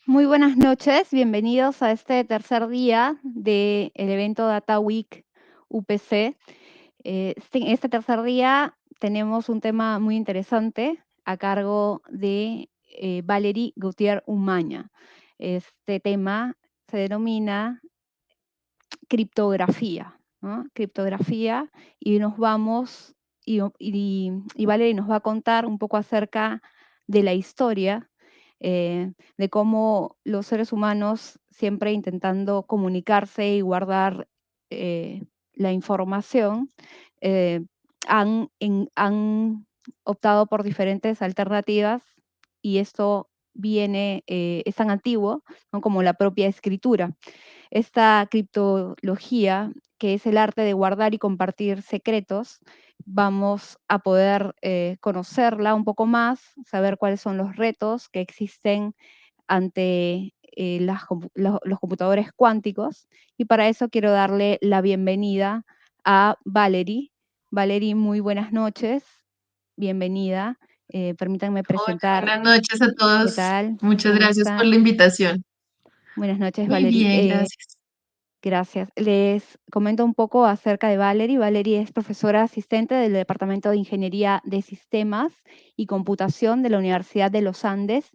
Muy buenas noches, bienvenidos a este tercer día del evento Data Week UPC. En este tercer día tenemos un tema muy interesante a cargo de Valerie Gautier Umaña. Este tema se denomina criptografía, ¿no? Criptografía, y nos vamos, y Valerie nos va a contar un poco acerca de la historia, de cómo los seres humanos, siempre intentando comunicarse y guardar la información, eh, han optado por diferentes alternativas, y esto es tan antiguo, ¿no?, como la propia escritura. Esta criptología, que es el arte de guardar y compartir secretos, vamos a poder conocerla un poco más, saber cuáles son los retos que existen ante los computadores cuánticos, y para eso quiero darle la bienvenida a Valerie. Valerie, muy buenas noches, bienvenida. Permítanme Hola, presentar. buenas noches a ¿Qué todos. tal? Muchas ¿Cómo gracias por está? la invitación. Buenas noches, Muy Valerie. bien, gracias. Gracias. Les comento un poco acerca de Valerie. Valerie es profesora asistente del Departamento de Ingeniería de Sistemas y Computación de la Universidad de los Andes,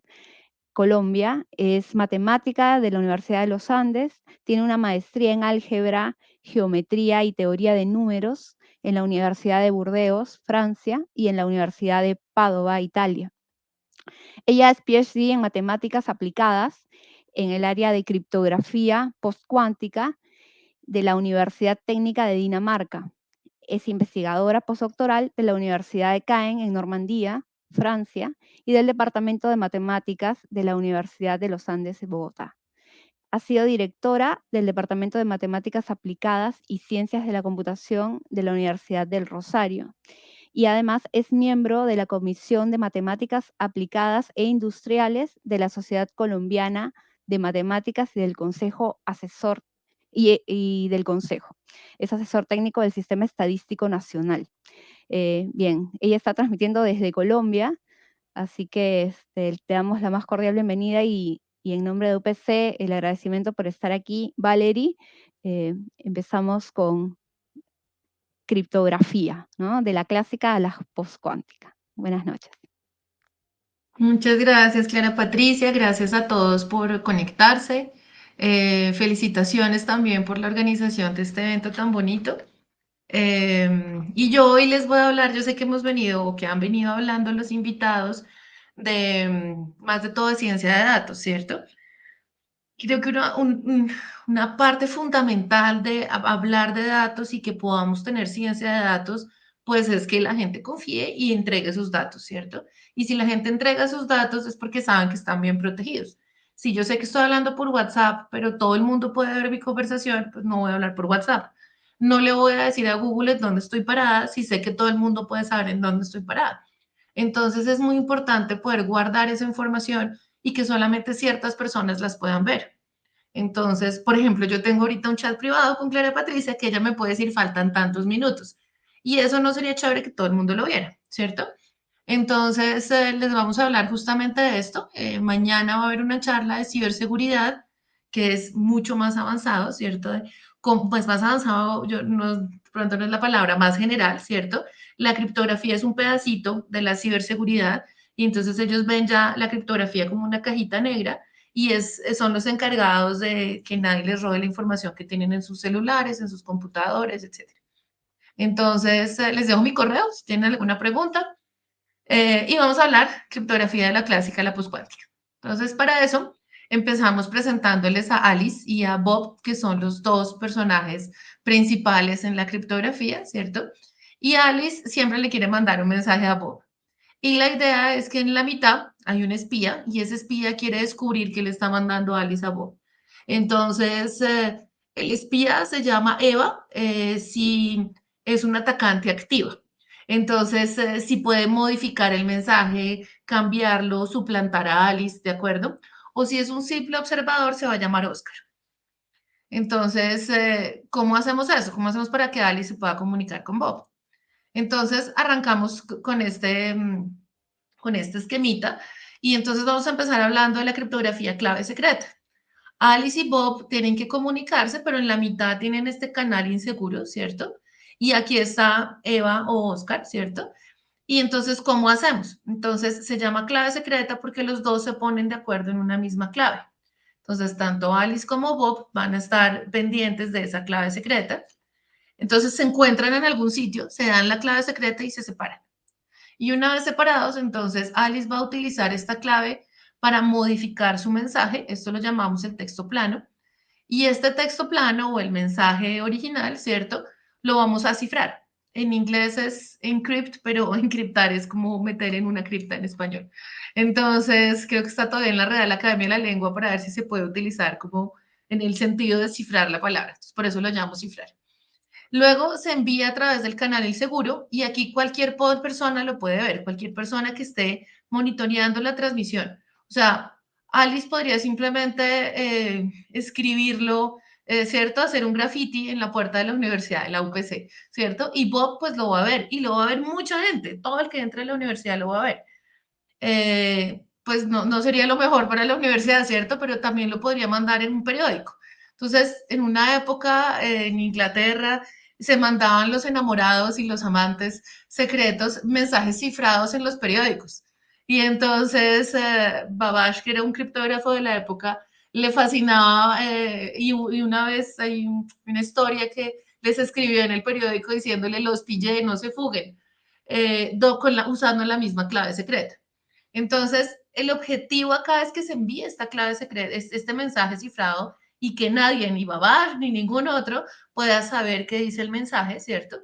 Colombia. Es matemática de la Universidad de los Andes. Tiene una maestría en álgebra, geometría y teoría de números en la Universidad de Burdeos, Francia, y en la Universidad de Padova, Italia. Ella es PhD en matemáticas aplicadas en el área de criptografía postcuántica de la Universidad Técnica de Dinamarca. Es investigadora postdoctoral de la Universidad de Caen en Normandía, Francia, y del Departamento de Matemáticas de la Universidad de los Andes de Bogotá. Ha sido directora del Departamento de Matemáticas Aplicadas y Ciencias de la Computación de la Universidad del Rosario, y además es miembro de la Comisión de Matemáticas Aplicadas e Industriales de la Sociedad Colombiana de Matemáticas y del Consejo Asesor y del Consejo. Es asesor técnico del Sistema Estadístico Nacional. Bien, ella está transmitiendo desde Colombia, así que te damos la más cordial bienvenida, y en nombre de UPC el agradecimiento por estar aquí, Valerie. Empezamos con criptografía, ¿no? De la clásica a la postcuántica. Buenas noches. Muchas gracias, Clara Patricia. Gracias a todos por conectarse. Felicitaciones también por la organización de este evento tan bonito. Y yo hoy les voy a hablar, yo sé que hemos venido o que han venido hablando los invitados de más de todo de ciencia de datos, ¿cierto? Creo que una parte fundamental de hablar de datos y que podamos tener ciencia de datos, pues es que la gente confíe y entregue sus datos, ¿cierto? Y si la gente entrega sus datos es porque saben que están bien protegidos. Si yo sé que estoy hablando por WhatsApp, pero todo el mundo puede ver mi conversación, pues no voy a hablar por WhatsApp. No le voy a decir a Google en dónde estoy parada si sé que todo el mundo puede saber en dónde estoy parada. Entonces es muy importante poder guardar esa información y que solamente ciertas personas las puedan ver. Entonces, por ejemplo, yo tengo ahorita un chat privado con Clara Patricia que ella me puede decir faltan tantos minutos. Y eso no sería chévere que todo el mundo lo viera, ¿cierto? Entonces, les vamos a hablar justamente de esto. Mañana va a haber una charla de ciberseguridad que es mucho más avanzado, ¿cierto? Pues más avanzado, yo no, pronto no es la palabra, más general, ¿cierto? La criptografía es un pedacito de la ciberseguridad y entonces ellos ven ya la criptografía como una cajita negra y son los encargados de que nadie les robe la información que tienen en sus celulares, en sus computadores, etcétera. Entonces, les dejo mi correo si tienen alguna pregunta. Y vamos a hablar criptografía de la clásica a la postcuántica. Entonces, para eso, empezamos presentándoles a Alice y a Bob, que son los dos personajes principales en la criptografía, ¿cierto? Y Alice siempre le quiere mandar un mensaje a Bob. Y la idea es que en la mitad hay un espía y ese espía quiere descubrir qué le está mandando Alice a Bob. Entonces, el espía se llama Eva, si es un atacante activa. Entonces, si puede modificar el mensaje, cambiarlo, suplantar a Alice, ¿de acuerdo? O si es un simple observador, se va a llamar Oscar. Entonces, ¿cómo hacemos eso? ¿Cómo hacemos para que Alice se pueda comunicar con Bob? Entonces, arrancamos con este esquemita Y entonces vamos a empezar hablando de la criptografía clave secreta. Alice y Bob tienen que comunicarse, pero en la mitad tienen este canal inseguro, ¿cierto? Y aquí está Eva o Oscar, ¿cierto? Y entonces, ¿cómo hacemos? Entonces, se llama clave secreta porque los dos se ponen de acuerdo en una misma clave. Entonces, tanto Alice como Bob van a estar pendientes de esa clave secreta. Entonces, se encuentran en algún sitio, se dan la clave secreta y se separan. Y una vez separados, entonces Alice va a utilizar esta clave para modificar su mensaje. Esto lo llamamos el texto plano. Y este texto plano o el mensaje original, ¿cierto? Lo vamos a cifrar. En inglés es encrypt, pero encriptar es como meter en una cripta en español. Entonces, creo que está todavía en la Real Academia de la Lengua para ver si se puede utilizar como en el sentido de cifrar la palabra. Entonces, por eso lo llamo cifrar. Luego se envía a través del canal El Seguro y aquí cualquier persona lo puede ver, cualquier persona que esté monitoreando la transmisión. O sea, Alice podría simplemente escribirlo, ¿cierto? Hacer un graffiti en la puerta de la universidad, de la UPC, ¿cierto? Y Bob pues lo va a ver y lo va a ver mucha gente, todo el que entre a la universidad lo va a ver. Pues no sería lo mejor para la universidad, ¿cierto? Pero también lo podría mandar en un periódico. Entonces, en una época en Inglaterra se mandaban los enamorados y los amantes secretos mensajes cifrados en los periódicos. Y entonces Babbage, que era un criptógrafo de la época, le fascinaba y una vez hay una historia que les escribió en el periódico diciéndole los pillé, no se fuguen, usando la misma clave secreta. Entonces, el objetivo acá es que se envíe esta clave secreta, este mensaje cifrado y que nadie, ni Babar ni ningún otro, pueda saber qué dice el mensaje, ¿cierto?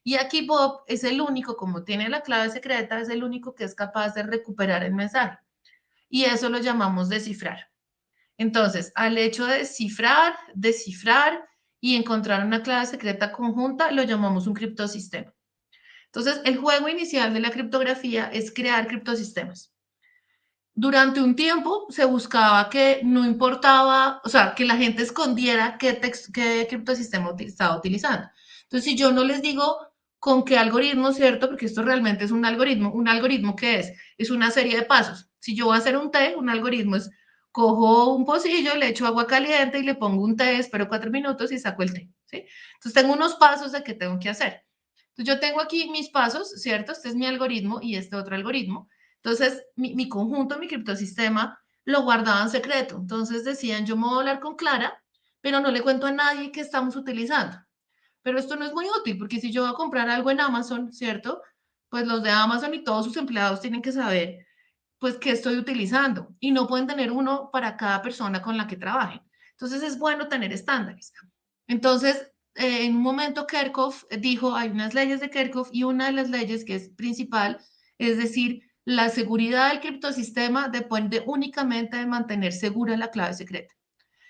Y aquí Bob es el único, como tiene la clave secreta, es el único que es capaz de recuperar el mensaje. Y eso lo llamamos descifrar. Entonces, al hecho de cifrar, descifrar y encontrar una clave secreta conjunta, lo llamamos un criptosistema. Entonces, el juego inicial de la criptografía es crear criptosistemas. Durante un tiempo se buscaba que no importaba, o sea, que la gente escondiera qué criptosistema estaba utilizando. Entonces, si yo no les digo con qué algoritmo, ¿cierto? Porque esto realmente es un algoritmo que es una serie de pasos. Si yo voy a hacer un té, un algoritmo es, cojo un pocillo, le echo agua caliente y le pongo un té, espero 4 minutos y saco el té, ¿sí? Entonces, tengo unos pasos de qué tengo que hacer. Entonces, yo tengo aquí mis pasos, ¿cierto? Este es mi algoritmo y este otro algoritmo. Entonces, mi conjunto, mi criptosistema, lo guardaban secreto. Entonces decían, yo me voy a hablar con Clara, pero no le cuento a nadie qué estamos utilizando. Pero esto no es muy útil, porque si yo voy a comprar algo en Amazon, ¿cierto? Pues los de Amazon y todos sus empleados tienen que saber, pues, qué estoy utilizando. Y no pueden tener uno para cada persona con la que trabajen. Entonces, es bueno tener estándares. Entonces, en un momento Kerckhoff dijo, hay unas leyes de Kerckhoff y una de las leyes que es principal, es decir, la seguridad del criptosistema depende únicamente de mantener segura la clave secreta.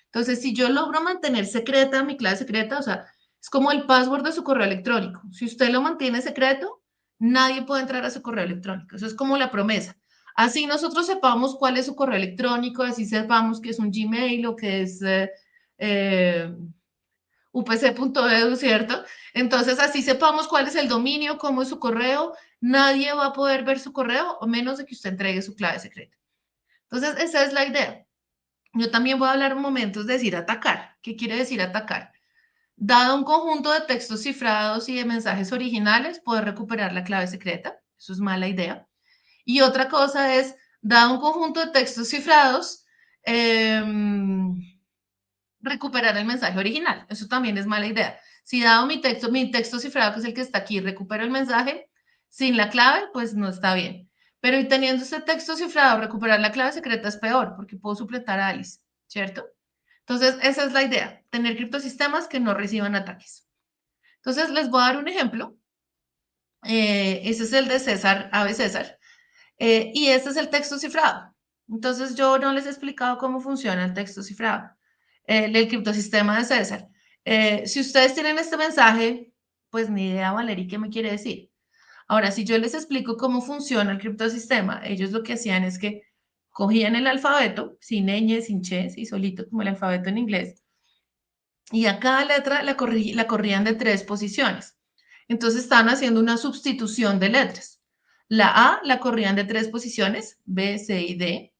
Entonces, si yo logro mantener secreta mi clave secreta, o sea, es como el password de su correo electrónico. Si usted lo mantiene secreto, nadie puede entrar a su correo electrónico. Eso es como la promesa. Así nosotros sepamos cuál es su correo electrónico, así sepamos que es un Gmail o que es eh, upc.edu, ¿cierto? Entonces, así sepamos cuál es el dominio, cómo es su correo, nadie va a poder ver su correo, a menos de que usted entregue su clave secreta. Entonces, esa es la idea. Yo también voy a hablar momentos de decir atacar. ¿Qué quiere decir atacar? Dado un conjunto de textos cifrados y de mensajes originales, poder recuperar la clave secreta. Eso es mala idea. Y otra cosa es, dado un conjunto de textos cifrados, eh, recuperar el mensaje original. Eso también es mala idea. Si dado mi texto cifrado, que es el que está aquí, recupero el mensaje sin la clave, pues no está bien. Pero y teniendo este texto cifrado, recuperar la clave secreta es peor, porque puedo suplantar a Alice, ¿cierto? Entonces, esa es la idea, tener criptosistemas que no reciban ataques. Entonces, les voy a dar un ejemplo. Ese es el de César, Ave César, y este es el texto cifrado. Entonces, yo no les he explicado cómo funciona el texto cifrado, el criptosistema de César. Si ustedes tienen este mensaje, pues ni idea, Valerie, ¿qué me quiere decir? Ahora, si yo les explico cómo funciona el criptosistema, ellos lo que hacían es que cogían el alfabeto, sin ñ, sin che, y solito como el alfabeto en inglés, y a cada letra la corrían de 3 posiciones. Entonces estaban haciendo una sustitución de letras. La A la corrían de 3 posiciones, B, C y D.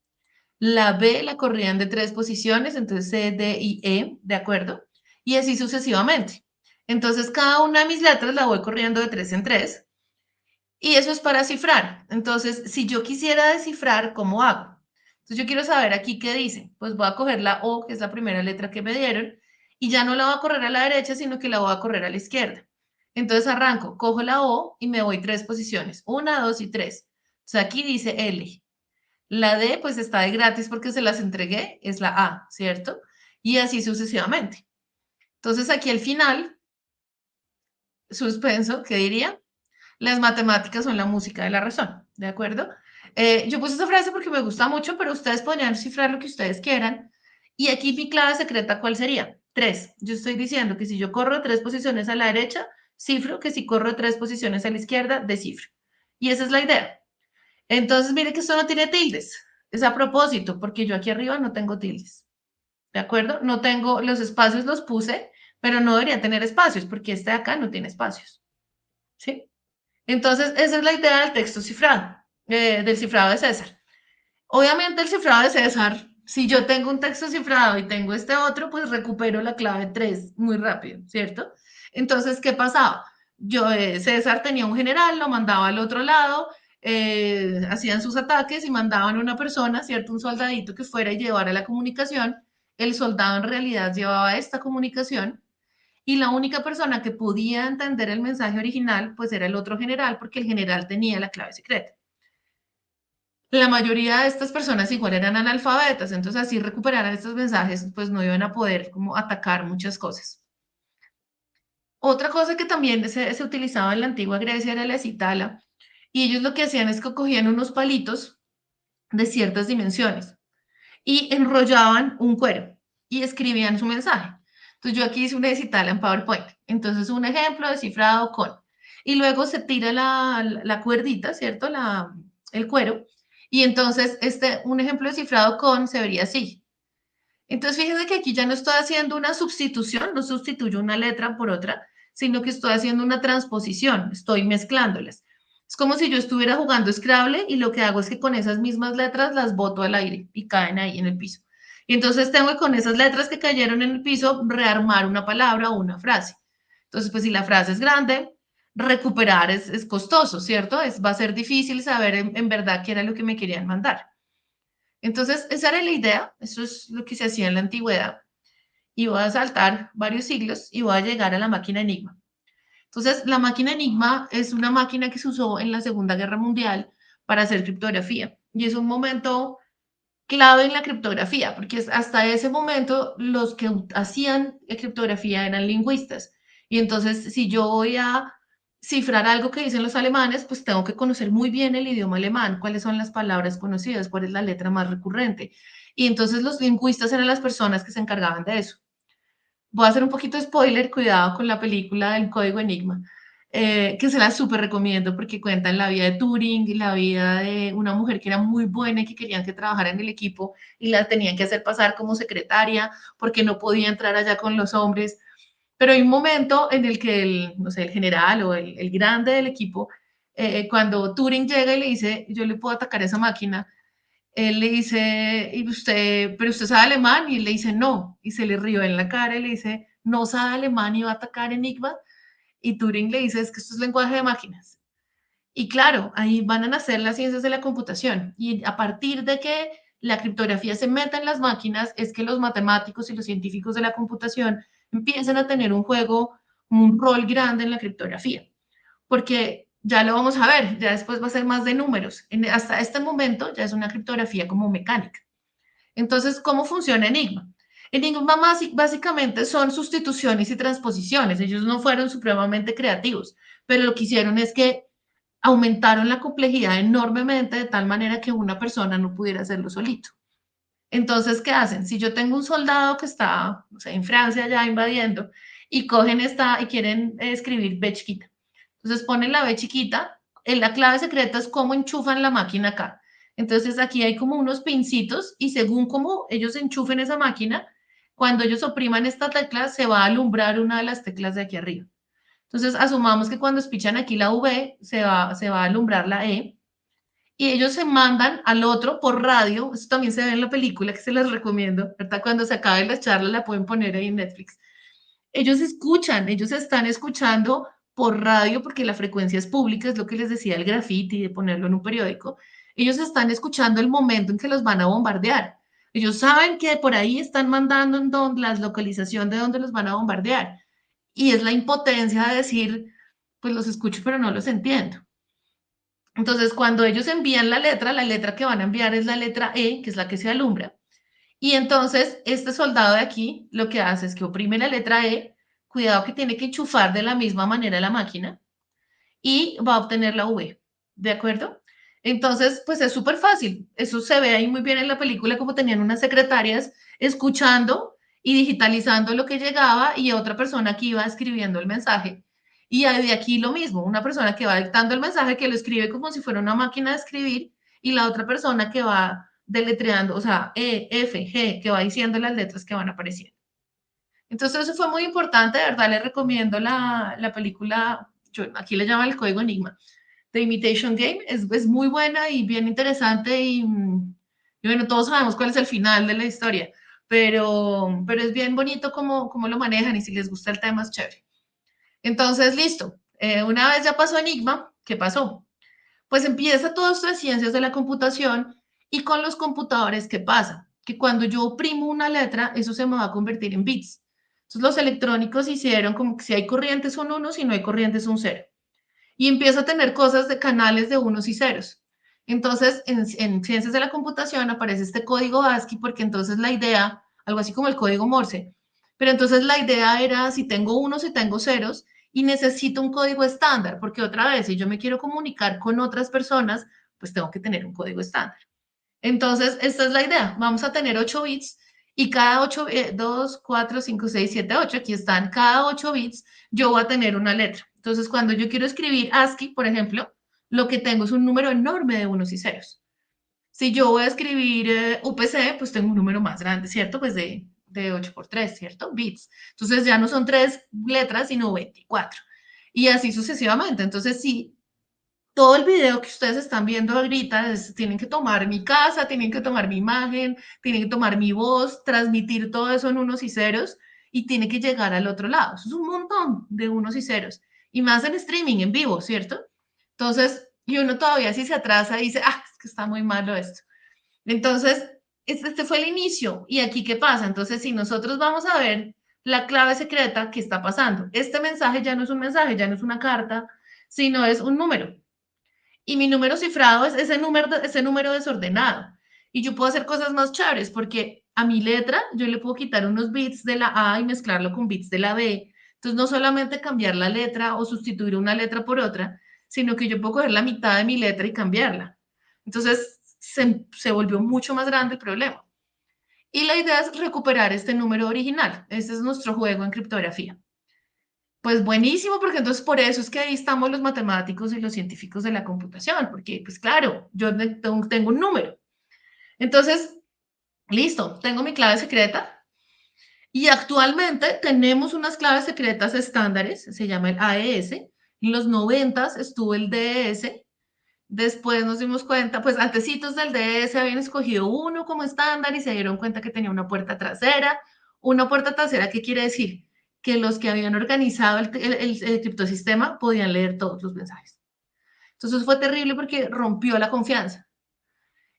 La B la corrían de 3 posiciones, entonces C, D y E, ¿de acuerdo? Y así sucesivamente. Entonces, cada una de mis letras la voy corriendo de 3 en 3 y eso es para cifrar. Entonces, si yo quisiera descifrar, ¿cómo hago? Entonces, yo quiero saber aquí qué dice. Pues voy a coger la O, que es la primera letra que me dieron, y ya no la voy a correr a la derecha, sino que la voy a correr a la izquierda. Entonces arranco, cojo la O y me voy 3 posiciones. Una, dos y tres. Entonces aquí dice L. La D, pues está de gratis porque se las entregué, es la A, ¿cierto? Y así sucesivamente. Entonces aquí al final, suspenso, ¿qué diría? Las matemáticas son la música de la razón, ¿de acuerdo? Yo puse esa frase porque me gusta mucho, pero ustedes podrían cifrar lo que ustedes quieran. Y aquí mi clave secreta, ¿cuál sería? 3. Yo estoy diciendo que si yo corro 3 posiciones a la derecha, cifro, que si corro 3 posiciones a la izquierda, descifro. Y esa es la idea. Entonces, mire que esto no tiene tildes. Es a propósito, porque yo aquí arriba no tengo tildes. ¿De acuerdo? No tengo, los espacios los puse, pero no debería tener espacios, porque este de acá no tiene espacios. ¿Sí? Entonces, esa es la idea del texto cifrado, del cifrado de César. Obviamente, el cifrado de César, si yo tengo un texto cifrado y tengo este otro, pues recupero la clave 3 muy rápido, ¿cierto? Entonces, ¿qué pasaba? Yo, César tenía un general, lo mandaba al otro lado, hacían sus ataques y mandaban una persona, ¿cierto? Un soldadito que fuera y llevara la comunicación. El soldado en realidad llevaba esta comunicación y la única persona que podía entender el mensaje original, pues era el otro general, porque el general tenía la clave secreta. La mayoría de estas personas igual eran analfabetas, entonces así recuperaran estos mensajes, pues no iban a poder como atacar muchas cosas. Otra cosa que también se utilizaba en la antigua Grecia era la citala, y ellos lo que hacían es que cogían unos palitos de ciertas dimensiones y enrollaban un cuero y escribían su mensaje. Entonces yo aquí hice una citala en PowerPoint. Entonces un ejemplo descifrado con. Y luego se tira la cuerdita, ¿cierto? El cuero. Y entonces un ejemplo descifrado con se vería así. Entonces fíjense que aquí ya no estoy haciendo una sustitución, no sustituyo una letra por otra, sino que estoy haciendo una transposición, estoy mezclándolas. Es como si yo estuviera jugando Scrabble y lo que hago es que con esas mismas letras las boto al aire y caen ahí en el piso. Y entonces tengo que con esas letras que cayeron en el piso rearmar una palabra o una frase. Entonces, pues si la frase es grande, recuperar es costoso, ¿cierto? Va a ser difícil saber en verdad qué era lo que me querían mandar. Entonces, esa era la idea, eso es lo que se hacía en la antigüedad. Y voy a saltar varios siglos y voy a llegar a la máquina Enigma. Entonces, la máquina Enigma es una máquina que se usó en la Segunda Guerra Mundial para hacer criptografía. Y es un momento clave en la criptografía, porque hasta ese momento los que hacían criptografía eran lingüistas. Y entonces, si yo voy a cifrar algo que dicen los alemanes, pues tengo que conocer muy bien el idioma alemán, cuáles son las palabras conocidas, cuál es la letra más recurrente. Y entonces los lingüistas eran las personas que se encargaban de eso. Voy a hacer un poquito de spoiler, cuidado con la película del Código Enigma, que se la súper recomiendo porque cuentan la vida de Turing y la vida de una mujer que era muy buena y que querían que trabajara en el equipo y la tenían que hacer pasar como secretaria porque no podía entrar allá con los hombres. Pero hay un momento en el que no sé, el general o el grande del equipo, cuando Turing llega y le dice, yo le puedo atacar esa máquina, él le dice, ¿y usted, pero usted sabe alemán? Y él le dice, no. Y se le rió en la cara y le dice, no sabe alemán y va a atacar Enigma. Y Turing le dice, es que esto es lenguaje de máquinas. Y claro, ahí van a nacer las ciencias de la computación. Y a partir de que la criptografía se meta en las máquinas, es que los matemáticos y los científicos de la computación empiezan a tener un juego, un rol grande en la criptografía porque ya lo vamos a ver, ya después va a ser más de números. Hasta este momento ya es una criptografía como mecánica. Entonces, ¿cómo funciona Enigma? Enigma básicamente son sustituciones y transposiciones. Ellos no fueron supremamente creativos, pero lo que hicieron es que aumentaron la complejidad enormemente de tal manera que una persona no pudiera hacerlo solito. Entonces, ¿qué hacen? Si yo tengo un soldado que está, no sé, en Francia ya invadiendo y cogen esta y quieren escribir B chiquita. Entonces ponen la B chiquita, la clave secreta es cómo enchufan la máquina acá. Entonces aquí hay como unos pincitos y según cómo ellos enchufen esa máquina, cuando ellos opriman esta tecla se va a alumbrar una de las teclas de aquí arriba. Entonces, asumamos que cuando espichan aquí la V, se va a alumbrar la E, y ellos se mandan al otro por radio, eso también se ve en la película que se les recomiendo, ¿verdad? Cuando se acabe la charla la pueden poner ahí en Netflix. Ellos escuchan, ellos están escuchando por radio porque la frecuencia es pública, es lo que les decía el graffiti de ponerlo en un periódico. Ellos están escuchando el momento en que los van a bombardear. Ellos saben que por ahí están mandando en donde, la localización de donde los van a bombardear. Y es la impotencia de decir, pues los escucho pero no los entiendo. Entonces, cuando ellos envían la letra que van a enviar es la letra E, que es la que se alumbra. Y entonces, este soldado de aquí lo que hace es que oprime la letra E, cuidado que tiene que enchufar de la misma manera la máquina y va a obtener la V, ¿de acuerdo? Entonces, pues es súper fácil. Eso se ve ahí muy bien en la película, como tenían unas secretarias escuchando y digitalizando lo que llegaba y otra persona que iba escribiendo el mensaje. Y de aquí lo mismo, una persona que va dictando el mensaje, que lo escribe como si fuera una máquina de escribir, y la otra persona que va deletreando, o sea, E, F, G, que va diciendo las letras que van apareciendo. Entonces eso fue muy importante, de verdad les recomiendo la película, yo, aquí le llaman el código Enigma, The Imitation Game, es muy buena y bien interesante y bueno, todos sabemos cuál es el final de la historia, pero es bien bonito cómo lo manejan y si les gusta el tema es chévere. Entonces, listo, una vez ya pasó Enigma, ¿qué pasó? Pues empieza todo esto de ciencias de la computación y con los computadores, ¿qué pasa? Que cuando yo oprimo una letra, eso se me va a convertir en bits. Entonces los electrónicos hicieron como que si hay corrientes son unos, si no hay corrientes son cero. Y empiezo a tener cosas de canales de unos y ceros. Entonces, en ciencias de la computación aparece este código ASCII porque entonces la idea, algo así como el código Morse, pero entonces la idea era si tengo unos y tengo ceros y necesito un código estándar, porque otra vez, si yo me quiero comunicar con otras personas, pues tengo que tener un código estándar. Entonces, esta es la idea. Vamos a tener 8 bits y cada 8, 2, 4, 5, 6, 7, 8, aquí están, cada 8 bits yo voy a tener una letra. Entonces, cuando yo quiero escribir ASCII, por ejemplo, lo que tengo es un número enorme de unos y ceros. Si yo voy a escribir UPC, pues tengo un número más grande, ¿cierto? Pues de 8 por 3, ¿cierto? Bits. Entonces ya no son 3 letras, sino 24. Y así sucesivamente. Entonces, sí, todo el video que ustedes están viendo ahorita tienen que tomar mi casa, tienen que tomar mi imagen, tienen que tomar mi voz, transmitir todo eso en unos y ceros y tiene que llegar al otro lado. Eso es un montón de unos y ceros. Y más en streaming, en vivo, ¿cierto? Entonces, y uno todavía si se atrasa y dice, ah, es que está muy malo esto. Entonces, este fue el inicio. ¿Y aquí qué pasa? Entonces, si nosotros vamos a ver la clave secreta, ¿qué está pasando? Este mensaje ya no es un mensaje, ya no es una carta, sino es un número. Y mi número cifrado es ese número desordenado. Y yo puedo hacer cosas más chéveres porque a mi letra yo le puedo quitar unos bits de la A y mezclarlo con bits de la B. Entonces no solamente cambiar la letra o sustituir una letra por otra, sino que yo puedo coger la mitad de mi letra y cambiarla. Entonces se volvió mucho más grande el problema. Y la idea es recuperar este número original. Este es nuestro juego en criptografía. Pues buenísimo, porque entonces por eso es que ahí estamos los matemáticos y los científicos de la computación, porque pues claro, yo tengo un número. Entonces, listo, tengo mi clave secreta y actualmente tenemos unas claves secretas estándares, se llama el AES. En los 90 estuvo el DES, después nos dimos cuenta, pues antecitos del DES habían escogido uno como estándar y se dieron cuenta que tenía una puerta trasera. Una puerta trasera, ¿qué quiere decir? Que los que habían organizado el criptosistema podían leer todos los mensajes. Entonces fue terrible porque rompió la confianza.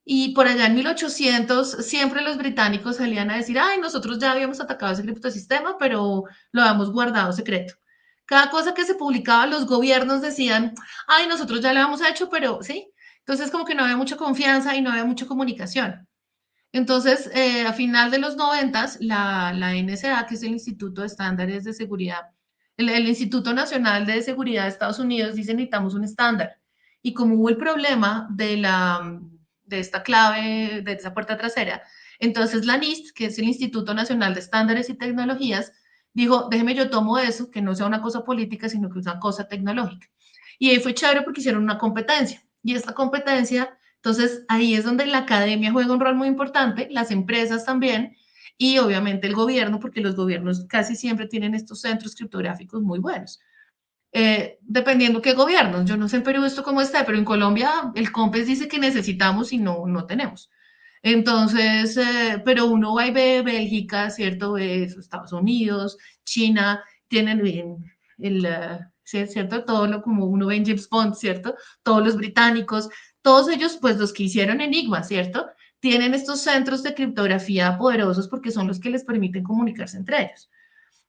Y por allá en 1800 siempre los británicos salían a decir, ay, nosotros ya habíamos atacado ese criptosistema, pero lo habíamos guardado secreto. Cada cosa que se publicaba, los gobiernos decían, ay, nosotros ya lo habíamos hecho, pero sí. Entonces como que no había mucha confianza y no había mucha comunicación. Entonces, a final de los noventas, la NSA, que es el Instituto de Estándares de Seguridad, el Instituto Nacional de Seguridad de Estados Unidos, dice necesitamos un estándar. Y como hubo el problema de esta clave, de esa puerta trasera, entonces la NIST, que es el Instituto Nacional de Estándares y Tecnologías, dijo, déjeme yo tomo eso, que no sea una cosa política, sino que es una cosa tecnológica. Y ahí fue chévere porque hicieron una competencia. Y esta competencia entonces, ahí es donde la academia juega un rol muy importante, las empresas también, y obviamente el gobierno, porque los gobiernos casi siempre tienen estos centros criptográficos muy buenos. dependiendo qué gobiernos. Yo no sé en Perú esto cómo está, pero en Colombia el COMPES dice que necesitamos y no tenemos. Entonces, pero uno va y ve Bélgica, ¿cierto? Ve Estados Unidos, China, tienen ¿cierto? Todo lo como uno ve en James Bond, ¿cierto? Todos los británicos, todos ellos, pues los que hicieron Enigma, ¿cierto? Tienen estos centros de criptografía poderosos porque son los que les permiten comunicarse entre ellos.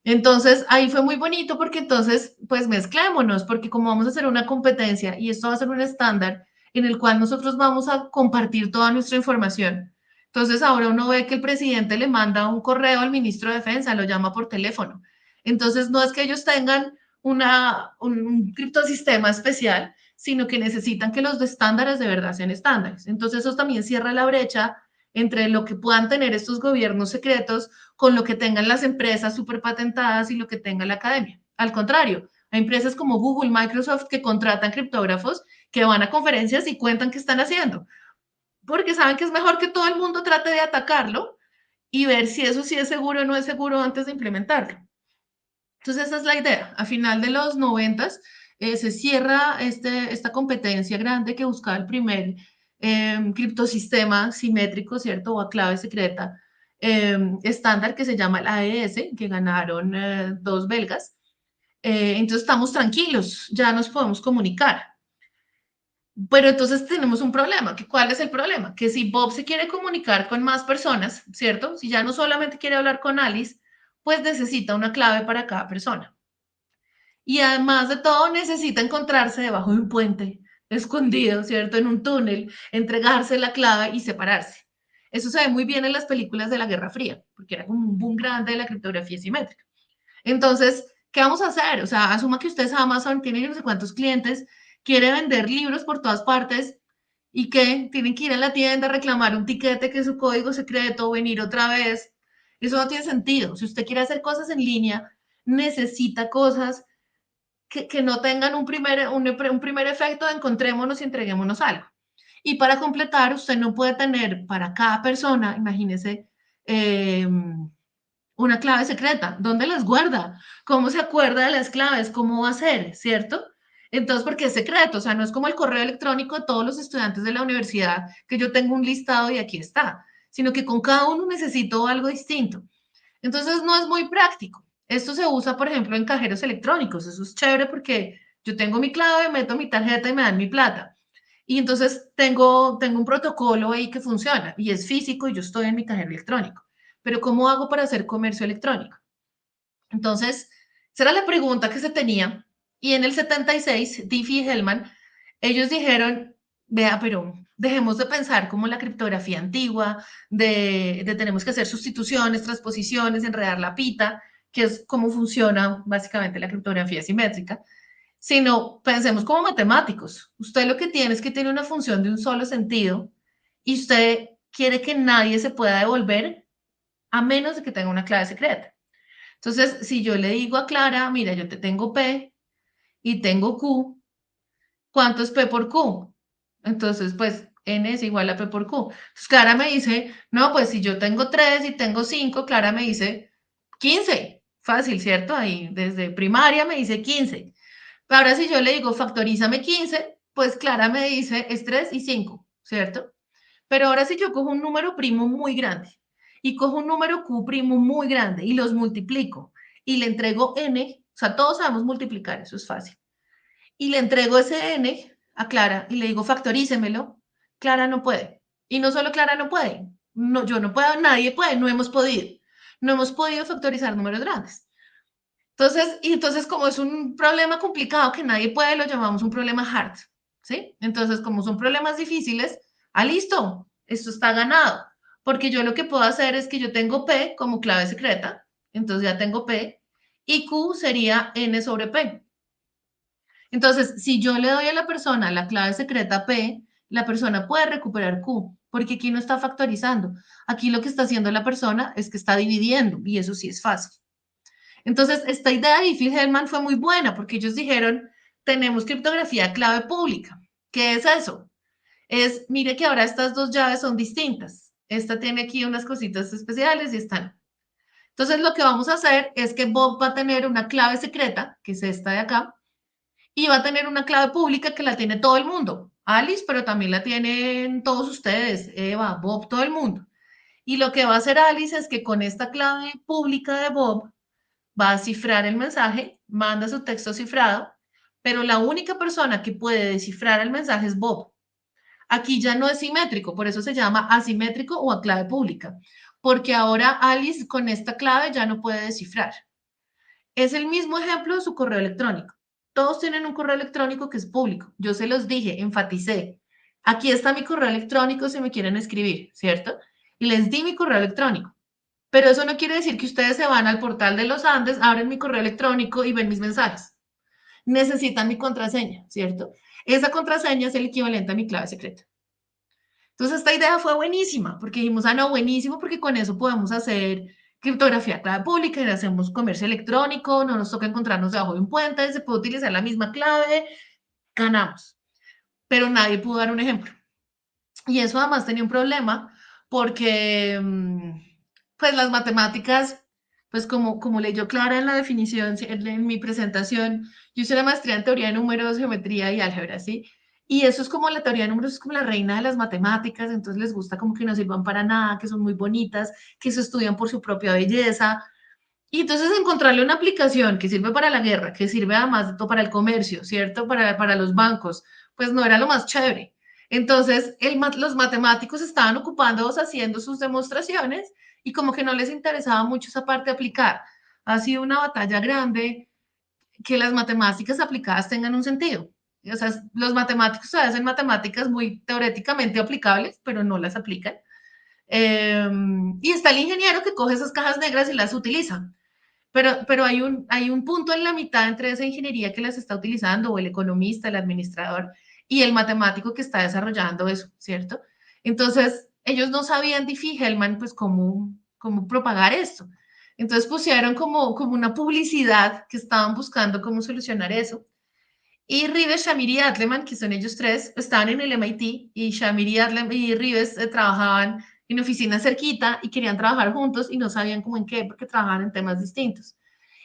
Entonces, ahí fue muy bonito porque entonces, pues mezclémonos, porque como vamos a hacer una competencia y esto va a ser un estándar en el cual nosotros vamos a compartir toda nuestra información. Entonces, ahora uno ve que el presidente le manda un correo al ministro de Defensa, lo llama por teléfono. Entonces, no es que ellos tengan un criptosistema especial, sino que necesitan que los estándares de verdad sean estándares. Entonces, eso también cierra la brecha entre lo que puedan tener estos gobiernos secretos con lo que tengan las empresas súper patentadas y lo que tenga la academia. Al contrario, hay empresas como Google, Microsoft que contratan criptógrafos que van a conferencias y cuentan qué están haciendo, porque saben que es mejor que todo el mundo trate de atacarlo y ver si eso sí es seguro o no es seguro antes de implementarlo. Entonces esa es la idea. A final de los noventas se cierra esta competencia grande que buscaba el primer criptosistema simétrico, ¿cierto? O a clave secreta estándar que se llama el AES, que ganaron dos belgas. Entonces estamos tranquilos, ya nos podemos comunicar. Pero entonces tenemos un problema. ¿Cuál es el problema? Que si Bob se quiere comunicar con más personas, ¿cierto? Si ya no solamente quiere hablar con Alice, pues necesita una clave para cada persona. Y además de todo, necesita encontrarse debajo de un puente, escondido, ¿cierto? En un túnel, entregarse la clave y separarse. Eso se ve muy bien en las películas de la Guerra Fría, porque era como un boom grande de la criptografía simétrica. Entonces, ¿qué vamos a hacer? O sea, asuma que ustedes Amazon tienen no sé cuántos clientes, quiere vender libros por todas partes y que tienen que ir a la tienda a reclamar un tiquete que es su código secreto, venir otra vez. Eso no tiene sentido. Si usted quiere hacer cosas en línea, necesita cosas que no tengan un primer efecto de encontrémonos y entreguémonos algo. Y para completar, usted no puede tener para cada persona, imagínese, una clave secreta. ¿Dónde las guarda? ¿Cómo se acuerda de las claves? ¿Cómo va a ser? ¿Cierto? Entonces, porque es secreto, o sea, no es como el correo electrónico de todos los estudiantes de la universidad, que yo tengo un listado y aquí está, sino que con cada uno necesito algo distinto. Entonces no es muy práctico. Esto se usa, por ejemplo, en cajeros electrónicos. Eso es chévere porque yo tengo mi clave, meto mi tarjeta y me dan mi plata. Y entonces tengo un protocolo ahí que funciona y es físico y yo estoy en mi cajero electrónico. Pero ¿cómo hago para hacer comercio electrónico? Entonces, esa era la pregunta que se tenía. Y en el 76, Diffie y Hellman, ellos dijeron, vea, pero dejemos de pensar como la criptografía antigua, de tenemos que hacer sustituciones, transposiciones, enredar la pita, que es cómo funciona básicamente la criptografía simétrica, sino pensemos como matemáticos. Usted lo que tiene es que tiene una función de un solo sentido y usted quiere que nadie se pueda devolver a menos de que tenga una clave secreta. Entonces, si yo le digo a Clara, mira, yo te tengo P y tengo Q, ¿cuánto es P por Q? Entonces, pues N es igual a P por Q. Entonces, Clara me dice, no, pues si yo tengo 3 y tengo 5, Clara me dice 15. Fácil, ¿cierto? Ahí desde primaria me dice 15. Ahora, si yo le digo factorízame 15, pues Clara me dice es 3 y 5, ¿cierto? Pero ahora si yo cojo un número primo muy grande y cojo un número Q primo muy grande y los multiplico y le entrego N, o sea, todos sabemos multiplicar, eso es fácil, y le entrego ese N a Clara y le digo factorícemelo, Clara no puede. Y no solo Clara no puede, no, yo no puedo, nadie puede, no hemos podido. No hemos podido factorizar números grandes. Entonces, como es un problema complicado que nadie puede, lo llamamos un problema hard, ¿sí? Entonces, como son problemas difíciles, listo, esto está ganado, porque yo lo que puedo hacer es que yo tengo P como clave secreta, entonces ya tengo P, y Q sería N sobre P. Entonces, si yo le doy a la persona la clave secreta P, la persona puede recuperar Q, porque aquí no está factorizando. Aquí lo que está haciendo la persona es que está dividiendo, y eso sí es fácil. Entonces, esta idea de Diffie-Hellman fue muy buena porque ellos dijeron, tenemos criptografía clave pública. ¿Qué es eso? Es, mire que ahora estas dos llaves son distintas. Esta tiene aquí unas cositas especiales y están. Entonces, lo que vamos a hacer es que Bob va a tener una clave secreta, que es esta de acá, y va a tener una clave pública que la tiene todo el mundo. Alice, pero también la tienen todos ustedes, Eva, Bob, todo el mundo. Y lo que va a hacer Alice es que con esta clave pública de Bob va a cifrar el mensaje, manda su texto cifrado, pero la única persona que puede descifrar el mensaje es Bob. Aquí ya no es simétrico, por eso se llama asimétrico o a clave pública, porque ahora Alice con esta clave ya no puede descifrar. Es el mismo ejemplo de su correo electrónico. Todos tienen un correo electrónico que es público. Yo se los dije, enfaticé. Aquí está mi correo electrónico si me quieren escribir, ¿cierto? Y les di mi correo electrónico. Pero eso no quiere decir que ustedes se van al portal de los Andes, abren mi correo electrónico y ven mis mensajes. Necesitan mi contraseña, ¿cierto? Esa contraseña es el equivalente a mi clave secreta. Entonces, esta idea fue buenísima, porque dijimos, ah, no, buenísimo, porque con eso podemos hacer criptografía clave pública, y hacemos comercio electrónico, no nos toca encontrarnos debajo de un puente, se puede utilizar la misma clave, ganamos. Pero nadie pudo dar un ejemplo. Y eso además tenía un problema, porque pues las matemáticas, pues como leyó Clara en la definición, en mi presentación, yo hice la maestría en teoría de números, geometría y álgebra, ¿sí? Y eso es como la teoría de números, es como la reina de las matemáticas, entonces les gusta como que no sirvan para nada, que son muy bonitas, que se estudian por su propia belleza. Y entonces encontrarle una aplicación que sirve para la guerra, que sirve además de todo para el comercio, ¿cierto? Para los bancos, pues no era lo más chévere. Entonces los matemáticos estaban ocupados haciendo sus demostraciones y como que no les interesaba mucho esa parte de aplicar. Ha sido una batalla grande que las matemáticas aplicadas tengan un sentido. O sea, los matemáticos hacen matemáticas muy teóricamente aplicables, pero no las aplican. Y está el ingeniero que coge esas cajas negras y las utiliza. Pero hay un punto en la mitad entre esa ingeniería que las está utilizando, o el economista, el administrador, y el matemático que está desarrollando eso, ¿cierto? Entonces, ellos no sabían, Diffie Hellman, pues cómo propagar esto. Entonces pusieron como una publicidad que estaban buscando cómo solucionar eso. Y Rives, Shamir y Adleman, que son ellos tres, estaban en el MIT y Shamir y Rives trabajaban en oficinas cerquita y querían trabajar juntos y no sabían cómo en qué porque trabajaban en temas distintos.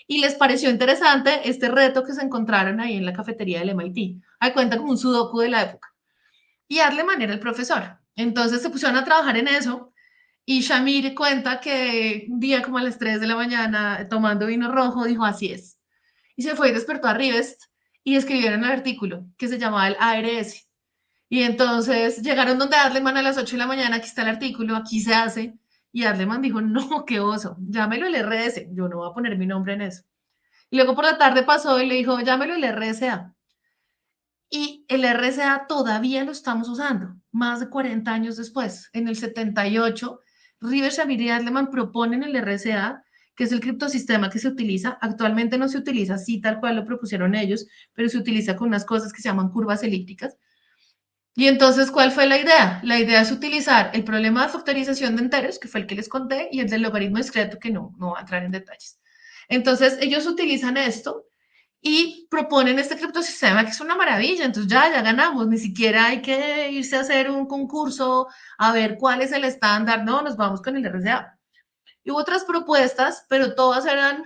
Y les pareció interesante este reto que se encontraron ahí en la cafetería del MIT. Hay cuenta como un sudoku de la época. Y Adleman era el profesor. Entonces se pusieron a trabajar en eso y Shamir cuenta que un día como a las 3 de la mañana tomando vino rojo dijo así es y se fue y despertó a Rivest y escribieron el artículo que se llamaba el ARS. Y entonces llegaron donde Adleman a las 8 de la mañana, aquí está el artículo, aquí se hace. Y Adleman dijo, no, qué oso, llámelo el RS, yo no voy a poner mi nombre en eso. Y luego por la tarde pasó y le dijo, llámelo el RSA. Y el RSA todavía lo estamos usando, más de 40 años después. En el 78, Rivers, Shamir y Adleman proponen el RSA, que es el criptosistema que se utiliza. Actualmente no se utiliza así tal cual lo propusieron ellos, pero se utiliza con unas cosas que se llaman curvas elípticas. Y entonces, ¿cuál fue la idea? La idea es utilizar el problema de factorización de enteros, que fue el que les conté, y el del logaritmo discreto, que no va a entrar en detalles. Entonces, ellos utilizan esto y proponen este criptosistema que es una maravilla. Entonces ya ganamos, ni siquiera hay que irse a hacer un concurso a ver cuál es el estándar, no, nos vamos con el RSA. Y hubo otras propuestas, pero todas eran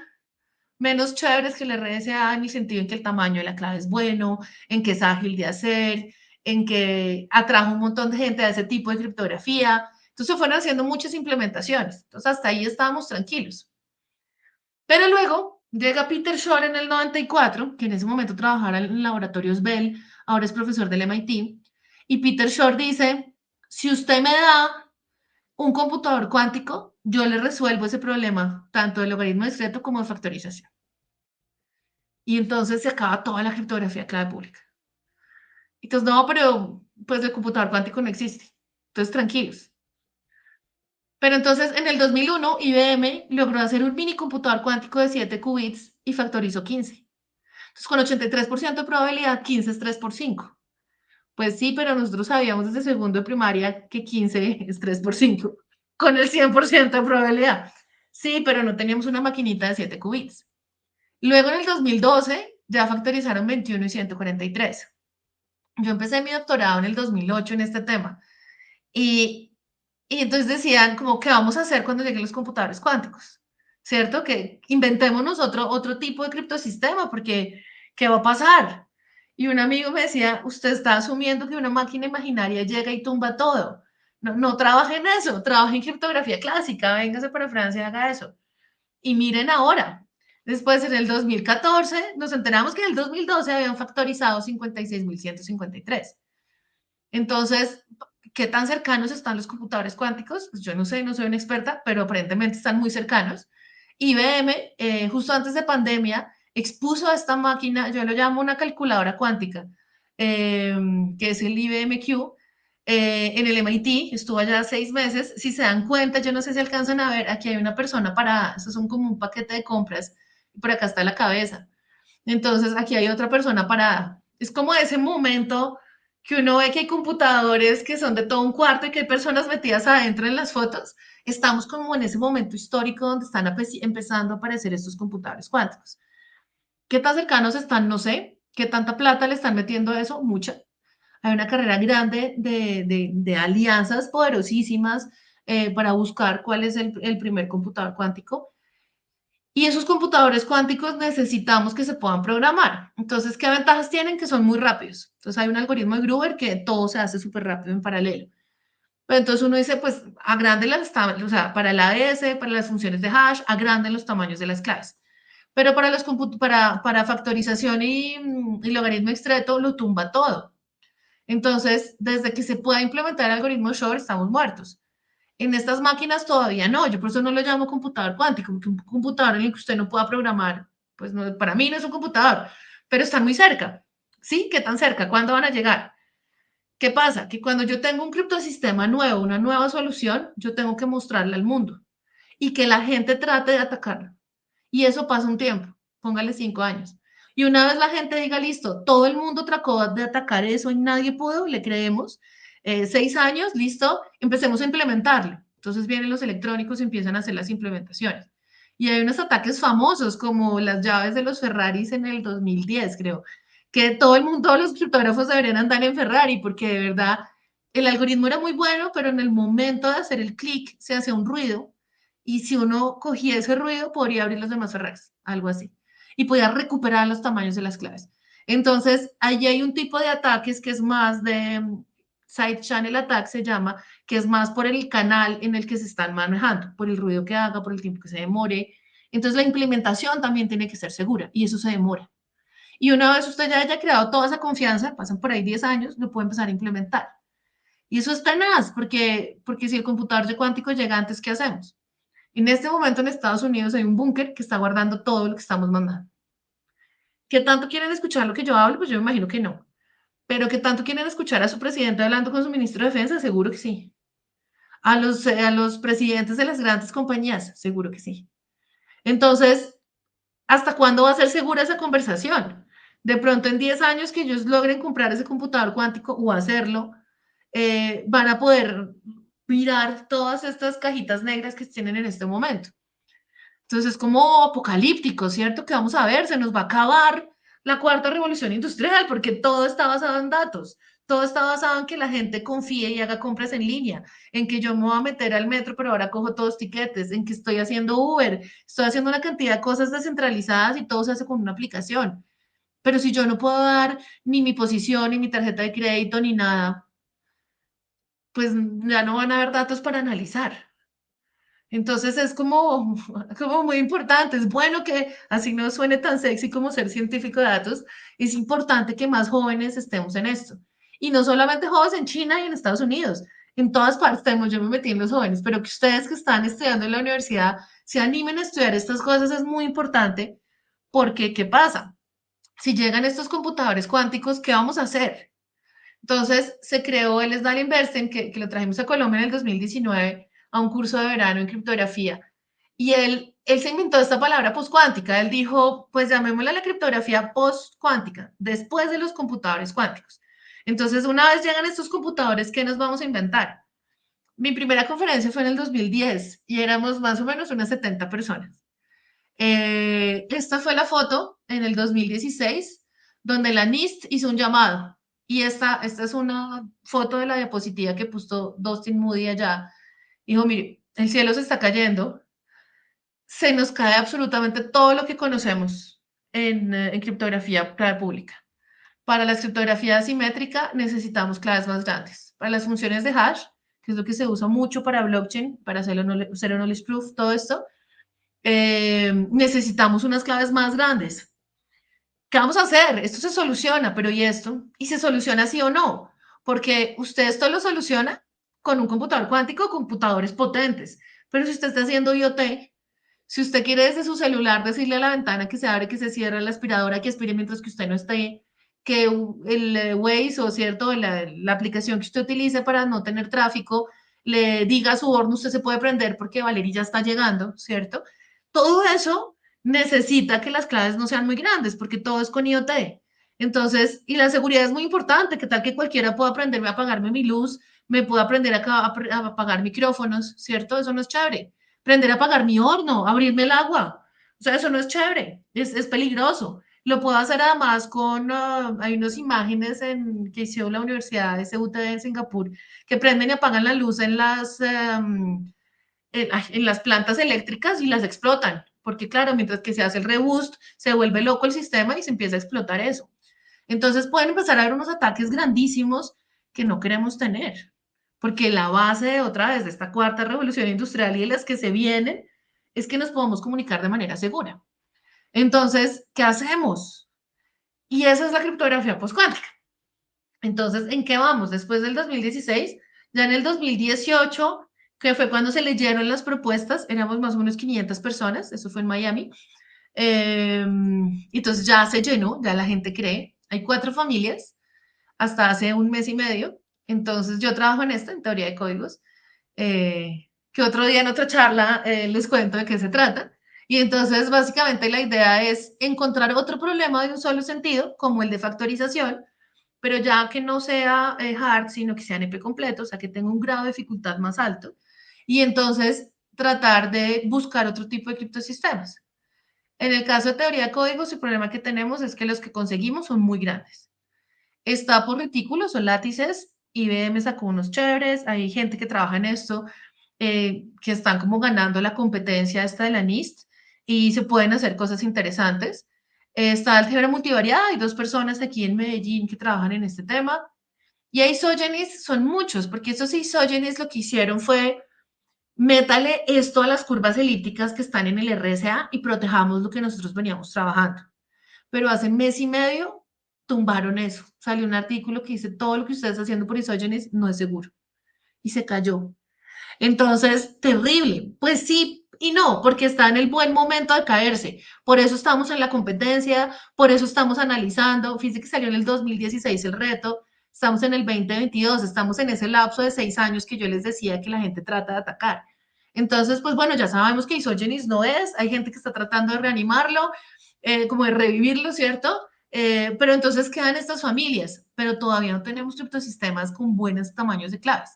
menos chéveres que el RSA en el sentido en que el tamaño de la clave es bueno, en que es ágil de hacer, en que atrajo un montón de gente a ese tipo de criptografía. Entonces fueron haciendo muchas implementaciones. Entonces hasta ahí estábamos tranquilos. Pero luego llega Peter Shor en el 94, que en ese momento trabajaba en laboratorios Bell, ahora es profesor del MIT, y Peter Shor dice, si usted me da un computador cuántico, yo le resuelvo ese problema, tanto de logaritmo discreto como de factorización. Y entonces se acaba toda la criptografía clave pública. Entonces, no, pero pues el computador cuántico no existe. Entonces, tranquilos. Pero entonces, en el 2001, IBM logró hacer un mini computador cuántico de 7 qubits y factorizó 15. Entonces, con 83% de probabilidad, 15 es 3 por 5. Pues sí, pero nosotros sabíamos desde segundo de primaria que 15 es 3 por 5, con el 100% de probabilidad. Sí, pero no teníamos una maquinita de 7 qubits. Luego, en el 2012, ya factorizaron 21 y 143. Yo empecé mi doctorado en el 2008 en este tema. Y, y entonces decían, como, ¿qué vamos a hacer cuando lleguen los computadores cuánticos? ¿Cierto? Que inventémonos otro tipo de criptosistema, porque ¿qué va a pasar? Y un amigo me decía, usted está asumiendo que una máquina imaginaria llega y tumba todo. No, no trabaje en eso, trabaje en criptografía clásica, véngase para Francia y haga eso. Y miren ahora, después en el 2014 nos enteramos que en el 2012 habían factorizado 56.153. Entonces, ¿qué tan cercanos están los computadores cuánticos? Pues yo no sé, no soy una experta, pero aparentemente están muy cercanos. IBM, justo antes de pandemia, expuso a esta máquina, yo lo llamo una calculadora cuántica, eh, que es el IBM Q, en el MIT, estuvo allá 6 meses. Si se dan cuenta, yo no sé si alcanzan a ver, aquí hay una persona parada, eso son como un paquete de compras, y por acá está la cabeza. Entonces, aquí hay otra persona parada. Es como ese momento que uno ve que hay computadores que son de todo un cuarto y que hay personas metidas adentro en las fotos. Estamos como en ese momento histórico donde están empezando a aparecer estos computadores cuánticos. ¿Qué tan cercanos están? No sé. ¿Qué tanta plata le están metiendo a eso? Mucha. Hay una carrera grande de alianzas poderosísimas para buscar cuál es el primer computador cuántico. Y esos computadores cuánticos necesitamos que se puedan programar. Entonces, ¿qué ventajas tienen? Que son muy rápidos. Entonces, hay un algoritmo de Gruber que todo se hace súper rápido en paralelo. Pero entonces uno dice, pues, agranden las, o sea, para el AES, para las funciones de hash, agranden los tamaños de las claves. Pero para, para factorización y logaritmo extreto, lo tumba todo. Entonces, desde que se pueda implementar el algoritmo Shor, estamos muertos. En estas máquinas todavía no, yo por eso no lo llamo computador cuántico, porque un computador en el que usted no pueda programar, pues no, para mí no es un computador, pero están muy cerca. ¿Sí? ¿Qué tan cerca? ¿Cuándo van a llegar? ¿Qué pasa? Que cuando yo tengo un criptosistema nuevo, una nueva solución, yo tengo que mostrarle al mundo y que la gente trate de atacarlo. Y eso pasa un tiempo, póngale 5 años. Y una vez la gente diga, listo, todo el mundo trató de atacar eso y nadie pudo, le creemos, 6 años, listo, empecemos a implementarlo. Entonces vienen los electrónicos y empiezan a hacer las implementaciones. Y hay unos ataques famosos como las llaves de los Ferraris en el 2010, creo, que todo el mundo, todos los criptógrafos deberían andar en Ferrari porque de verdad el algoritmo era muy bueno, pero en el momento de hacer el clic se hacía un ruido y si uno cogía ese ruido, podría abrir los demás Ferraris, algo así. Y podía recuperar los tamaños de las claves. Entonces, allí hay un tipo de ataques que es más de side channel attack, se llama, que es más por el canal en el que se están manejando, por el ruido que haga, por el tiempo que se demore. Entonces, la implementación también tiene que ser segura y eso se demora. Y una vez usted ya haya creado toda esa confianza, pasan por ahí 10 años, lo puede empezar a implementar. Y eso es tenaz, porque si el computador de cuántico llega antes, ¿qué hacemos? En este momento en Estados Unidos hay un búnker que está guardando todo lo que estamos mandando. ¿Qué tanto quieren escuchar lo que yo hablo? Pues yo me imagino que no. Pero ¿qué tanto quieren escuchar a su presidente hablando con su ministro de Defensa? Seguro que sí. A los presidentes de las grandes compañías, seguro que sí. Entonces, ¿hasta cuándo va a ser segura esa conversación? De pronto en 10 años que ellos logren comprar ese computador cuántico o hacerlo, van a poder mirar todas estas cajitas negras que tienen en este momento. Entonces es como apocalíptico, ¿cierto? Que vamos a ver, se nos va a acabar la cuarta revolución industrial porque todo está basado en datos, todo está basado en que la gente confíe y haga compras en línea, en que yo me voy a meter al metro pero ahora cojo todos tiquetes, en que estoy haciendo Uber, estoy haciendo una cantidad de cosas descentralizadas y todo se hace con una aplicación. Pero si yo no puedo dar ni mi posición, ni mi tarjeta de crédito, ni nada, pues ya no van a haber datos para analizar. Entonces es como, como muy importante, es bueno que así no suene tan sexy como ser científico de datos, es importante que más jóvenes estemos en esto. Y no solamente jóvenes en China y en Estados Unidos, en todas partes tenemos, yo me metí en los jóvenes, pero que ustedes que están estudiando en la universidad se animen a estudiar estas cosas es muy importante porque, ¿qué pasa? Si llegan estos computadores cuánticos, ¿qué vamos a hacer? Entonces se creó el Stalin Bernstein, que lo trajimos a Colombia en el 2019 a un curso de verano en criptografía. Y él se inventó esta palabra postcuántica. Él dijo, pues llamémosla la criptografía postcuántica, después de los computadores cuánticos. Entonces, una vez llegan estos computadores, ¿qué nos vamos a inventar? Mi primera conferencia fue en el 2010 y éramos más o menos unas 70 personas. Esta fue la foto en el 2016 donde la NIST hizo un llamado. Y esta es una foto de la diapositiva que puso Dustin Moody allá. Dijo, mire, el cielo se está cayendo, se nos cae absolutamente todo lo que conocemos en criptografía pública. Para la criptografía asimétrica necesitamos claves más grandes. Para las funciones de hash, que es lo que se usa mucho para blockchain, para zero knowledge proof, todo esto, necesitamos unas claves más grandes. ¿Qué vamos a hacer? Esto se soluciona, pero ¿y esto? ¿Y se soluciona sí o no? Porque usted esto lo soluciona con un computador cuántico, computadores potentes. Pero si usted está haciendo IoT, si usted quiere desde su celular decirle a la ventana que se abre, que se cierra, la aspiradora que aspire mientras que usted no esté, que el Waze o cierto, la aplicación que usted utilice para no tener tráfico, le diga a su horno, usted se puede prender porque Valeria ya está llegando, ¿cierto? Todo eso necesita que las claves no sean muy grandes porque todo es con IoT. Entonces, y la seguridad es muy importante, que tal que cualquiera pueda aprenderme a apagarme mi luz, me pueda aprender a apagar micrófonos, ¿cierto? Eso no es chévere. Aprender a apagar mi horno, abrirme el agua. O sea, eso no es chévere, es peligroso. Lo puedo hacer además con, hay unas imágenes que hizo la Universidad de CUT en Singapur, que prenden y apagan la luz en las plantas eléctricas y las explotan. Porque claro, mientras que se hace el reboost, se vuelve loco el sistema y se empieza a explotar eso. Entonces pueden empezar a haber unos ataques grandísimos que no queremos tener, porque la base de otra vez de esta cuarta revolución industrial y de las que se vienen es que nos podamos comunicar de manera segura. Entonces, ¿qué hacemos? Y esa es la criptografía postcuántica. Entonces, ¿en qué vamos? Después del 2016, ya en el 2018, que fue cuando se leyeron las propuestas, éramos más o menos 500 personas, eso fue en Miami, entonces ya se llenó, ya la gente cree, hay 4 familias, hasta hace un mes y medio. Entonces yo trabajo en esto, en teoría de códigos, que otro día en otra charla les cuento de qué se trata. Y entonces básicamente la idea es encontrar otro problema de un solo sentido, como el de factorización, pero ya que no sea hard, sino que sea NP completo, o sea, que tenga un grado de dificultad más alto. Y entonces tratar de buscar otro tipo de criptosistemas. En el caso de teoría de códigos, el problema que tenemos es que los que conseguimos son muy grandes. Está por retículos o látices. IBM sacó unos chéveres. Hay gente que trabaja en esto, que están como ganando la competencia esta de la NIST y se pueden hacer cosas interesantes. Está álgebra multivariada. Hay 2 personas aquí en Medellín que trabajan en este tema. Y hay isógenes, son muchos, porque esos isógenes lo que hicieron fue métale esto a las curvas elípticas que están en el RSA y protejamos lo que nosotros veníamos trabajando. Pero hace mes y medio tumbaron eso. Salió un artículo que dice todo lo que ustedes haciendo por isógenes no es seguro. Y se cayó. Entonces, terrible. Pues sí y no, porque está en el buen momento de caerse. Por eso estamos en la competencia, por eso estamos analizando. Fíjense que salió en el 2016 el reto, estamos en el 2022, estamos en ese lapso de 6 años que yo les decía que la gente trata de atacar. Entonces, pues bueno, ya sabemos que isógenes no es, hay gente que está tratando de reanimarlo, como de revivirlo, ¿cierto? Pero entonces quedan estas familias, pero todavía no tenemos criptosistemas con buenos tamaños de claves.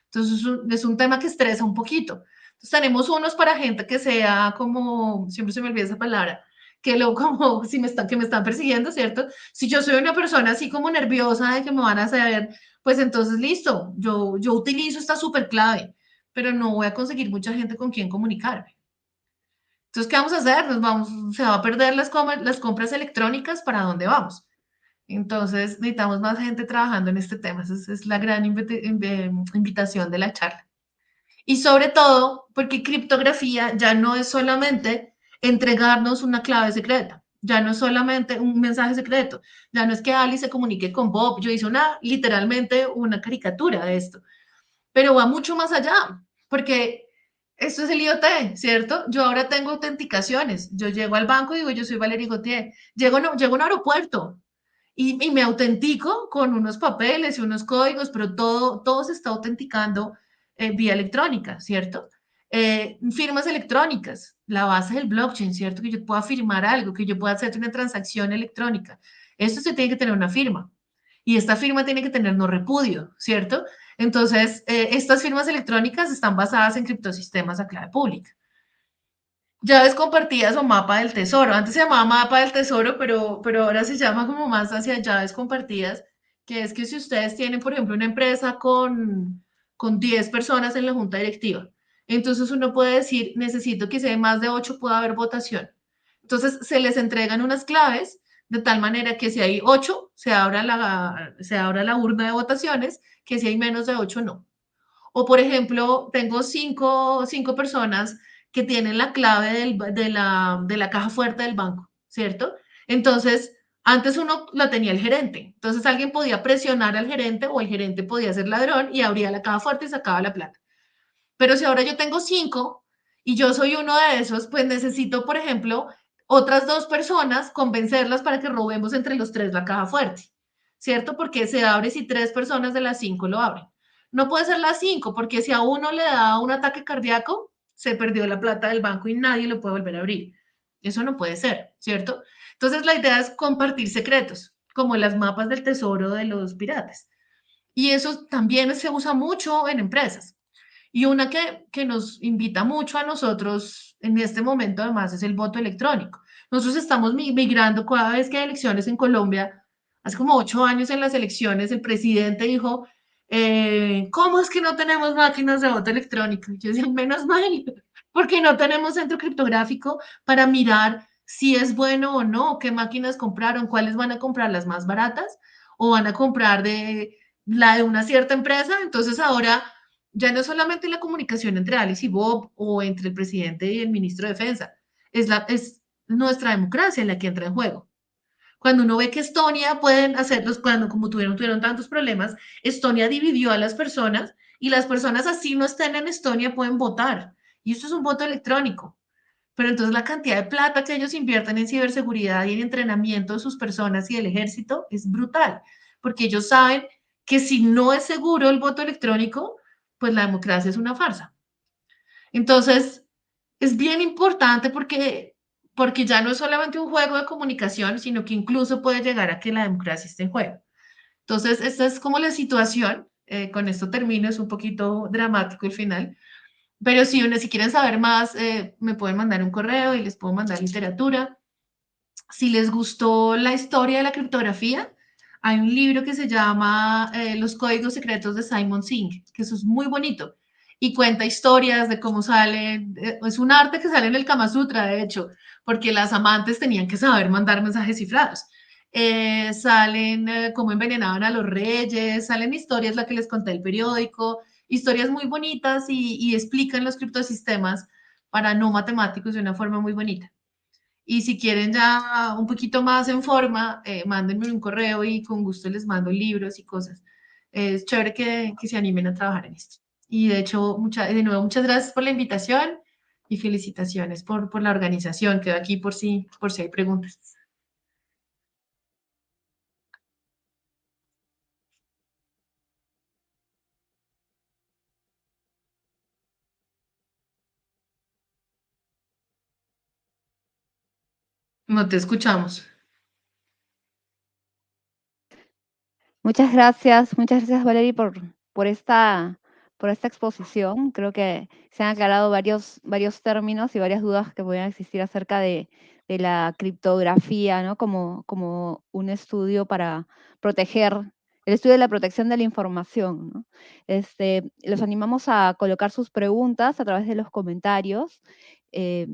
Entonces es un tema que estresa un poquito. Entonces tenemos unos para gente que sea como, siempre se me olvida esa palabra, que lo como si que me están persiguiendo, ¿cierto? Si yo soy una persona así como nerviosa de que me van a hacer, pues entonces listo, yo utilizo esta super clave, pero no voy a conseguir mucha gente con quien comunicarme. Entonces, ¿qué vamos a hacer? Nos vamos, se va a perder las compras electrónicas, ¿para dónde vamos? Entonces, necesitamos más gente trabajando en este tema. Esa es la gran invitación de la charla. Y sobre todo, porque criptografía ya no es solamente entregarnos una clave secreta, ya no es solamente un mensaje secreto, ya no es que Ali se comunique con Bob. Yo hice literalmente una caricatura de esto, pero va mucho más allá, porque esto es el IoT, ¿cierto? Yo ahora tengo autenticaciones. Yo llego al banco y digo, yo soy Valerie Gautier. Llego a un aeropuerto y me autentico con unos papeles y unos códigos, pero todo se está autenticando vía electrónica, ¿cierto? Firmas electrónicas, la base del blockchain, ¿cierto? Que yo pueda firmar algo, que yo pueda hacer una transacción electrónica. Esto se tiene que tener una firma y esta firma tiene que tener no repudio, ¿cierto? Entonces, estas firmas electrónicas están basadas en criptosistemas a clave pública. Llaves compartidas o mapa del tesoro. Antes se llamaba mapa del tesoro, pero ahora se llama como más hacia llaves compartidas, que es que si ustedes tienen, por ejemplo, una empresa con 10 personas en la junta directiva, entonces uno puede decir, necesito que sea más de 8, pueda haber votación. Entonces se les entregan unas claves de tal manera que si hay 8, se abra la urna de votaciones, que si hay menos de 8, no. O, por ejemplo, tengo cinco personas que tienen la clave de la caja fuerte del banco, ¿cierto? Entonces, antes uno la tenía el gerente. Entonces, alguien podía presionar al gerente o el gerente podía ser ladrón y abría la caja fuerte y sacaba la plata. Pero si ahora yo tengo 5 y yo soy uno de esos, pues necesito, por ejemplo, otras 2 personas, convencerlas para que robemos entre los 3 la caja fuerte, ¿cierto? Porque se abre si 3 personas de las 5 lo abren. No puede ser las 5, porque si a uno le da un ataque cardíaco, se perdió la plata del banco y nadie lo puede volver a abrir. Eso no puede ser, ¿cierto? Entonces la idea es compartir secretos, como las mapas del tesoro de los piratas. Y eso también se usa mucho en empresas. Y una que nos invita mucho a nosotros en este momento, además, es el voto electrónico. Nosotros estamos migrando cada vez que hay elecciones en Colombia. Hace como 8 años en las elecciones, el presidente dijo, ¿cómo es que no tenemos máquinas de voto electrónico? Y yo decía, menos mal, porque no tenemos centro criptográfico para mirar si es bueno o no, qué máquinas compraron, cuáles van a comprar, las más baratas o van a comprar de la de una cierta empresa. Entonces ahora ya no es solamente la comunicación entre Alice y Bob o entre el presidente y el ministro de Defensa, es nuestra democracia la que entra en juego. Cuando uno ve que Estonia pueden hacerlos, cuando como tuvieron tantos problemas, Estonia dividió a las personas y las personas así no estén en Estonia pueden votar. Y esto es un voto electrónico. Pero entonces la cantidad de plata que ellos invierten en ciberseguridad y en entrenamiento de sus personas y del ejército es brutal, porque ellos saben que si no es seguro el voto electrónico, pues la democracia es una farsa. Entonces, es bien importante porque ya no es solamente un juego de comunicación, sino que incluso puede llegar a que la democracia esté en juego. Entonces, esta es como la situación. Con esto termino, es un poquito dramático el final, pero si quieren saber más, me pueden mandar un correo y les puedo mandar literatura. Si les gustó la historia de la criptografía, hay un libro que se llama Los Códigos Secretos de Simon Singh, que eso es muy bonito y cuenta historias de cómo salen. Es un arte que sale en el Kama Sutra, de hecho, porque las amantes tenían que saber mandar mensajes cifrados. Salen cómo envenenaban a los reyes, salen historias, la que les conté el periódico, historias muy bonitas y explican los criptosistemas para no matemáticos de una forma muy bonita. Y si quieren ya un poquito más en forma, mándenme un correo y con gusto les mando libros y cosas. Es chévere que se animen a trabajar en esto. Y de hecho, de nuevo, muchas gracias por la invitación y felicitaciones por la organización. Quedo aquí por si hay preguntas. No te escuchamos. Muchas gracias Valerie por esta exposición. Creo que se han aclarado varios términos y varias dudas que podían existir acerca de la criptografía, ¿no? Como un estudio para proteger, el estudio de la protección de la información, ¿no? Los animamos a colocar sus preguntas a través de los comentarios. Eh,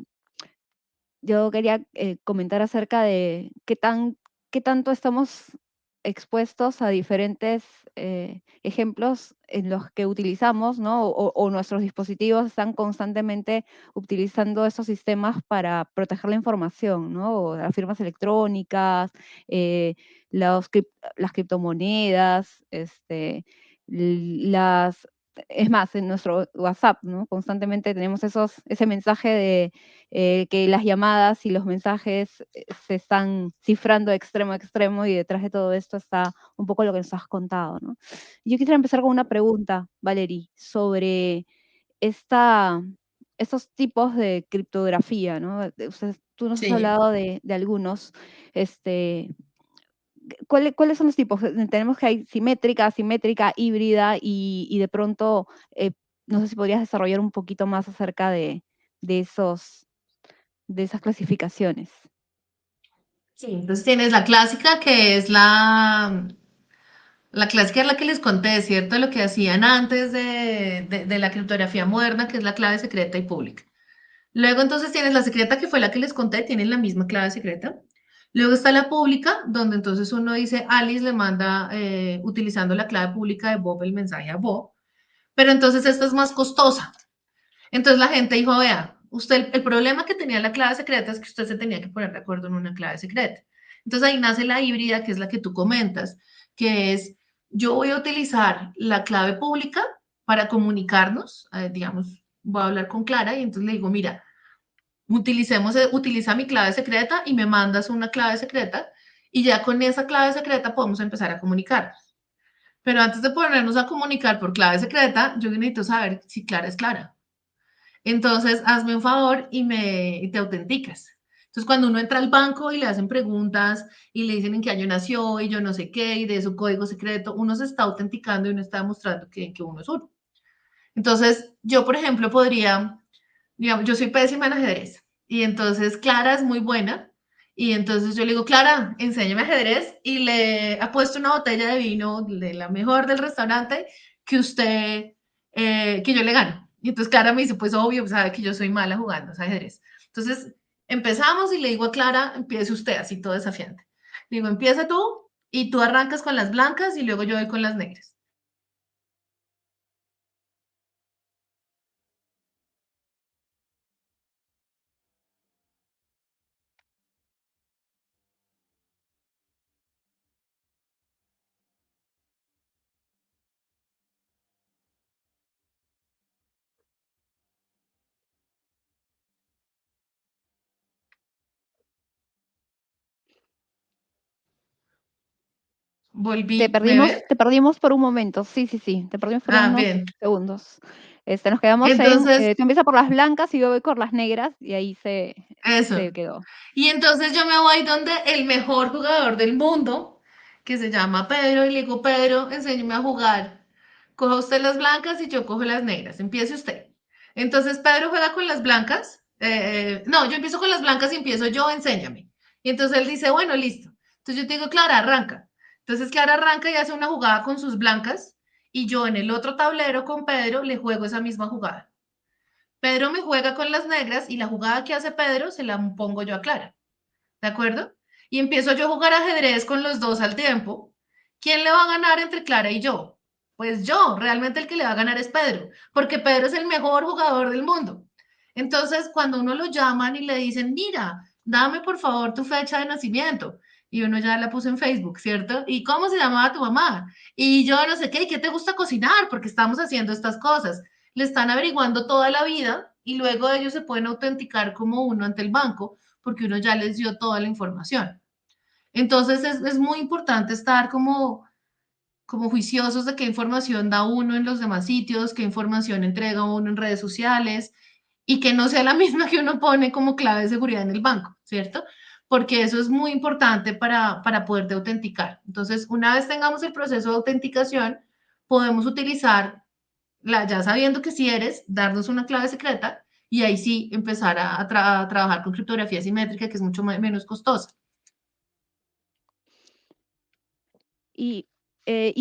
yo quería comentar acerca de qué tanto estamos expuestos a diferentes ejemplos en los que utilizamos, ¿no? O nuestros dispositivos están constantemente utilizando esos sistemas para proteger la información, ¿no? O las firmas electrónicas, eh, los las criptomonedas, las... Es más, en nuestro WhatsApp, ¿no? Constantemente tenemos ese mensaje de que las llamadas y los mensajes se están cifrando de extremo a extremo y detrás de todo esto está un poco lo que nos has contado, ¿no? Yo quisiera empezar con una pregunta, Valerie, sobre esta, estos tipos de criptografía, ¿no? Tú nos has Sí. hablado de algunos. este, ¿Cuáles son los tipos? Tenemos que hay simétrica, asimétrica, híbrida y de pronto, no sé si podrías desarrollar un poquito más acerca de esos de esas clasificaciones. Sí, entonces tienes la clásica, que es la clásica es la que les conté, ¿cierto? Lo que hacían antes de la criptografía moderna, que es la clave secreta y pública. Luego entonces tienes la secreta, que fue la que les conté, tienen la misma clave secreta. Luego está la pública, donde entonces uno dice, Alice le manda, utilizando la clave pública de Bob, el mensaje a Bob, pero entonces esta es más costosa. Entonces la gente dijo, vea, usted el problema que tenía la clave secreta es que usted se tenía que poner de acuerdo en una clave secreta. Entonces ahí nace la híbrida, que es la que tú comentas, que es, yo voy a utilizar la clave pública para comunicarnos, digamos, voy a hablar con Clara y entonces le digo, mira, utiliza mi clave secreta y me mandas una clave secreta y ya con esa clave secreta podemos empezar a comunicar. Pero antes de ponernos a comunicar por clave secreta, yo necesito saber si Clara es Clara. Entonces, hazme un favor y te autenticas. Entonces, cuando uno entra al banco y le hacen preguntas y le dicen en qué año nació y yo no sé qué, y de su código secreto, uno se está autenticando y uno está demostrando que uno es uno. Entonces, yo, por ejemplo, podría, digamos, yo soy pésima en ajedrez y entonces Clara es muy buena y entonces yo le digo, Clara, enséñame ajedrez y le apuesto una botella de vino de la mejor del restaurante que usted, que yo le gano. Y entonces Clara me dice, pues obvio, sabe que yo soy mala jugando ajedrez. Entonces empezamos y le digo a Clara, empiece usted así todo desafiante. Le digo, empieza tú y tú arrancas con las blancas y luego yo voy con las negras. Volví, ¿me ves? Te perdimos por un momento. Sí, sí, sí, te perdimos por Ah, unos bien. segundos. Nos quedamos en, Entonces, tú empiezas por las blancas y yo voy por las negras y ahí eso. se quedó. Y entonces yo me voy donde el mejor jugador del mundo, que se llama Pedro, y le digo, Pedro, enséñeme a jugar. Coja usted las blancas y yo cojo las negras. Empiece usted. Entonces Pedro juega con las blancas. No, yo empiezo con las blancas y empiezo yo, enséñame. Y entonces él dice, bueno, listo. Entonces yo te digo, Clara, arranca. Entonces Clara arranca y hace una jugada con sus blancas y yo en el otro tablero con Pedro le juego esa misma jugada. Pedro me juega con las negras y la jugada que hace Pedro se la pongo yo a Clara. ¿De acuerdo? Y empiezo yo a jugar ajedrez con los dos al tiempo. ¿Quién le va a ganar entre Clara y yo? Pues yo, realmente el que le va a ganar es Pedro, porque Pedro es el mejor jugador del mundo. Entonces, cuando uno lo llaman y le dicen, mira, dame por favor tu fecha de nacimiento, y uno ya la puso en Facebook, ¿cierto? ¿Y cómo se llamaba tu mamá? Y yo no sé qué, ¿y qué te gusta cocinar? Porque estamos haciendo estas cosas. Le están averiguando toda la vida y luego ellos se pueden autenticar como uno ante el banco porque uno ya les dio toda la información. Entonces es muy importante estar como juiciosos de qué información da uno en los demás sitios, qué información entrega uno en redes sociales y que no sea la misma que uno pone como clave de seguridad en el banco, ¿cierto? Porque eso es muy importante para poderte autenticar. Entonces, una vez tengamos el proceso de autenticación, podemos utilizar, ya sabiendo que si eres, darnos una clave secreta y ahí sí empezar a trabajar con criptografía simétrica, que es mucho menos costosa. Y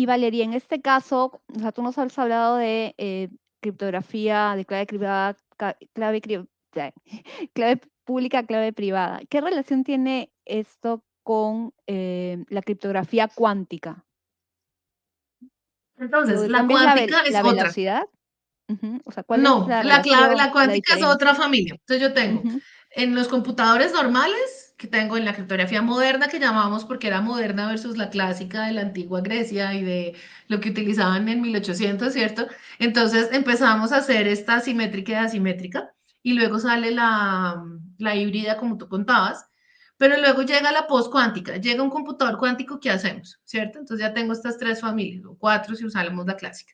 Valeria, en este caso, o sea, tú nos has hablado de criptografía, de clave privada, clave pública, clave privada. ¿Qué relación tiene esto con la criptografía cuántica? Entonces, ¿Lo la cambias cuántica es la otra. velocidad? Ujú. O sea, ¿cuál es No, la la relación o la cuántica es otra diferencia? familia. Entonces yo tengo Ujú. en los computadores normales, que tengo en la criptografía moderna, que llamamos porque era moderna versus la clásica de la antigua Grecia y de lo que utilizaban en 1800, ¿cierto? Entonces empezamos a hacer esta simétrica y asimétrica y luego sale la híbrida como tú contabas, pero luego llega la postcuántica, llega un computador cuántico, ¿qué hacemos? ¿Cierto? Entonces ya tengo estas tres familias, o cuatro si usamos la clásica.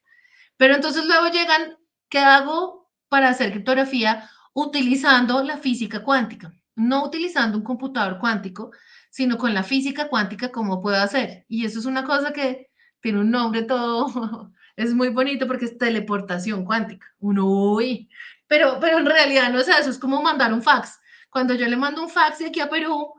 Pero entonces luego llegan, ¿qué hago para hacer criptografía? Utilizando la física cuántica, no utilizando un computador cuántico, sino con la física cuántica, ¿cómo puedo hacer? Y eso es una cosa que tiene un nombre todo, es muy bonito porque es teleportación cuántica. Uno, uy, pero en realidad no es eso, es como mandar un fax. Cuando yo le mando un fax de aquí a Perú,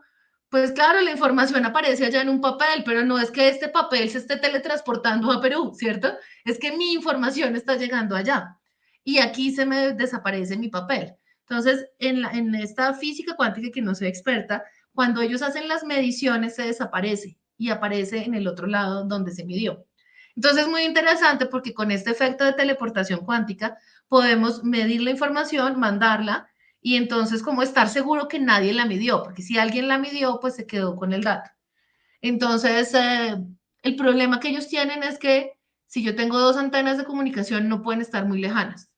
pues claro, la información aparece allá en un papel, pero no es que este papel se esté teletransportando a Perú, ¿cierto? Es que mi información está llegando allá y aquí se me desaparece mi papel. Entonces, en esta física cuántica que no soy experta, Cuando ellos hacen las mediciones se desaparece y aparece en el otro lado donde se midió. Entonces es muy interesante porque con este efecto de teleportación cuántica podemos medir la información, mandarla y entonces como estar seguro que nadie la midió, porque si alguien la midió, pues se quedó con el dato. Entonces, el problema que ellos tienen es que si yo tengo dos antenas de comunicación, no pueden estar muy lejanas.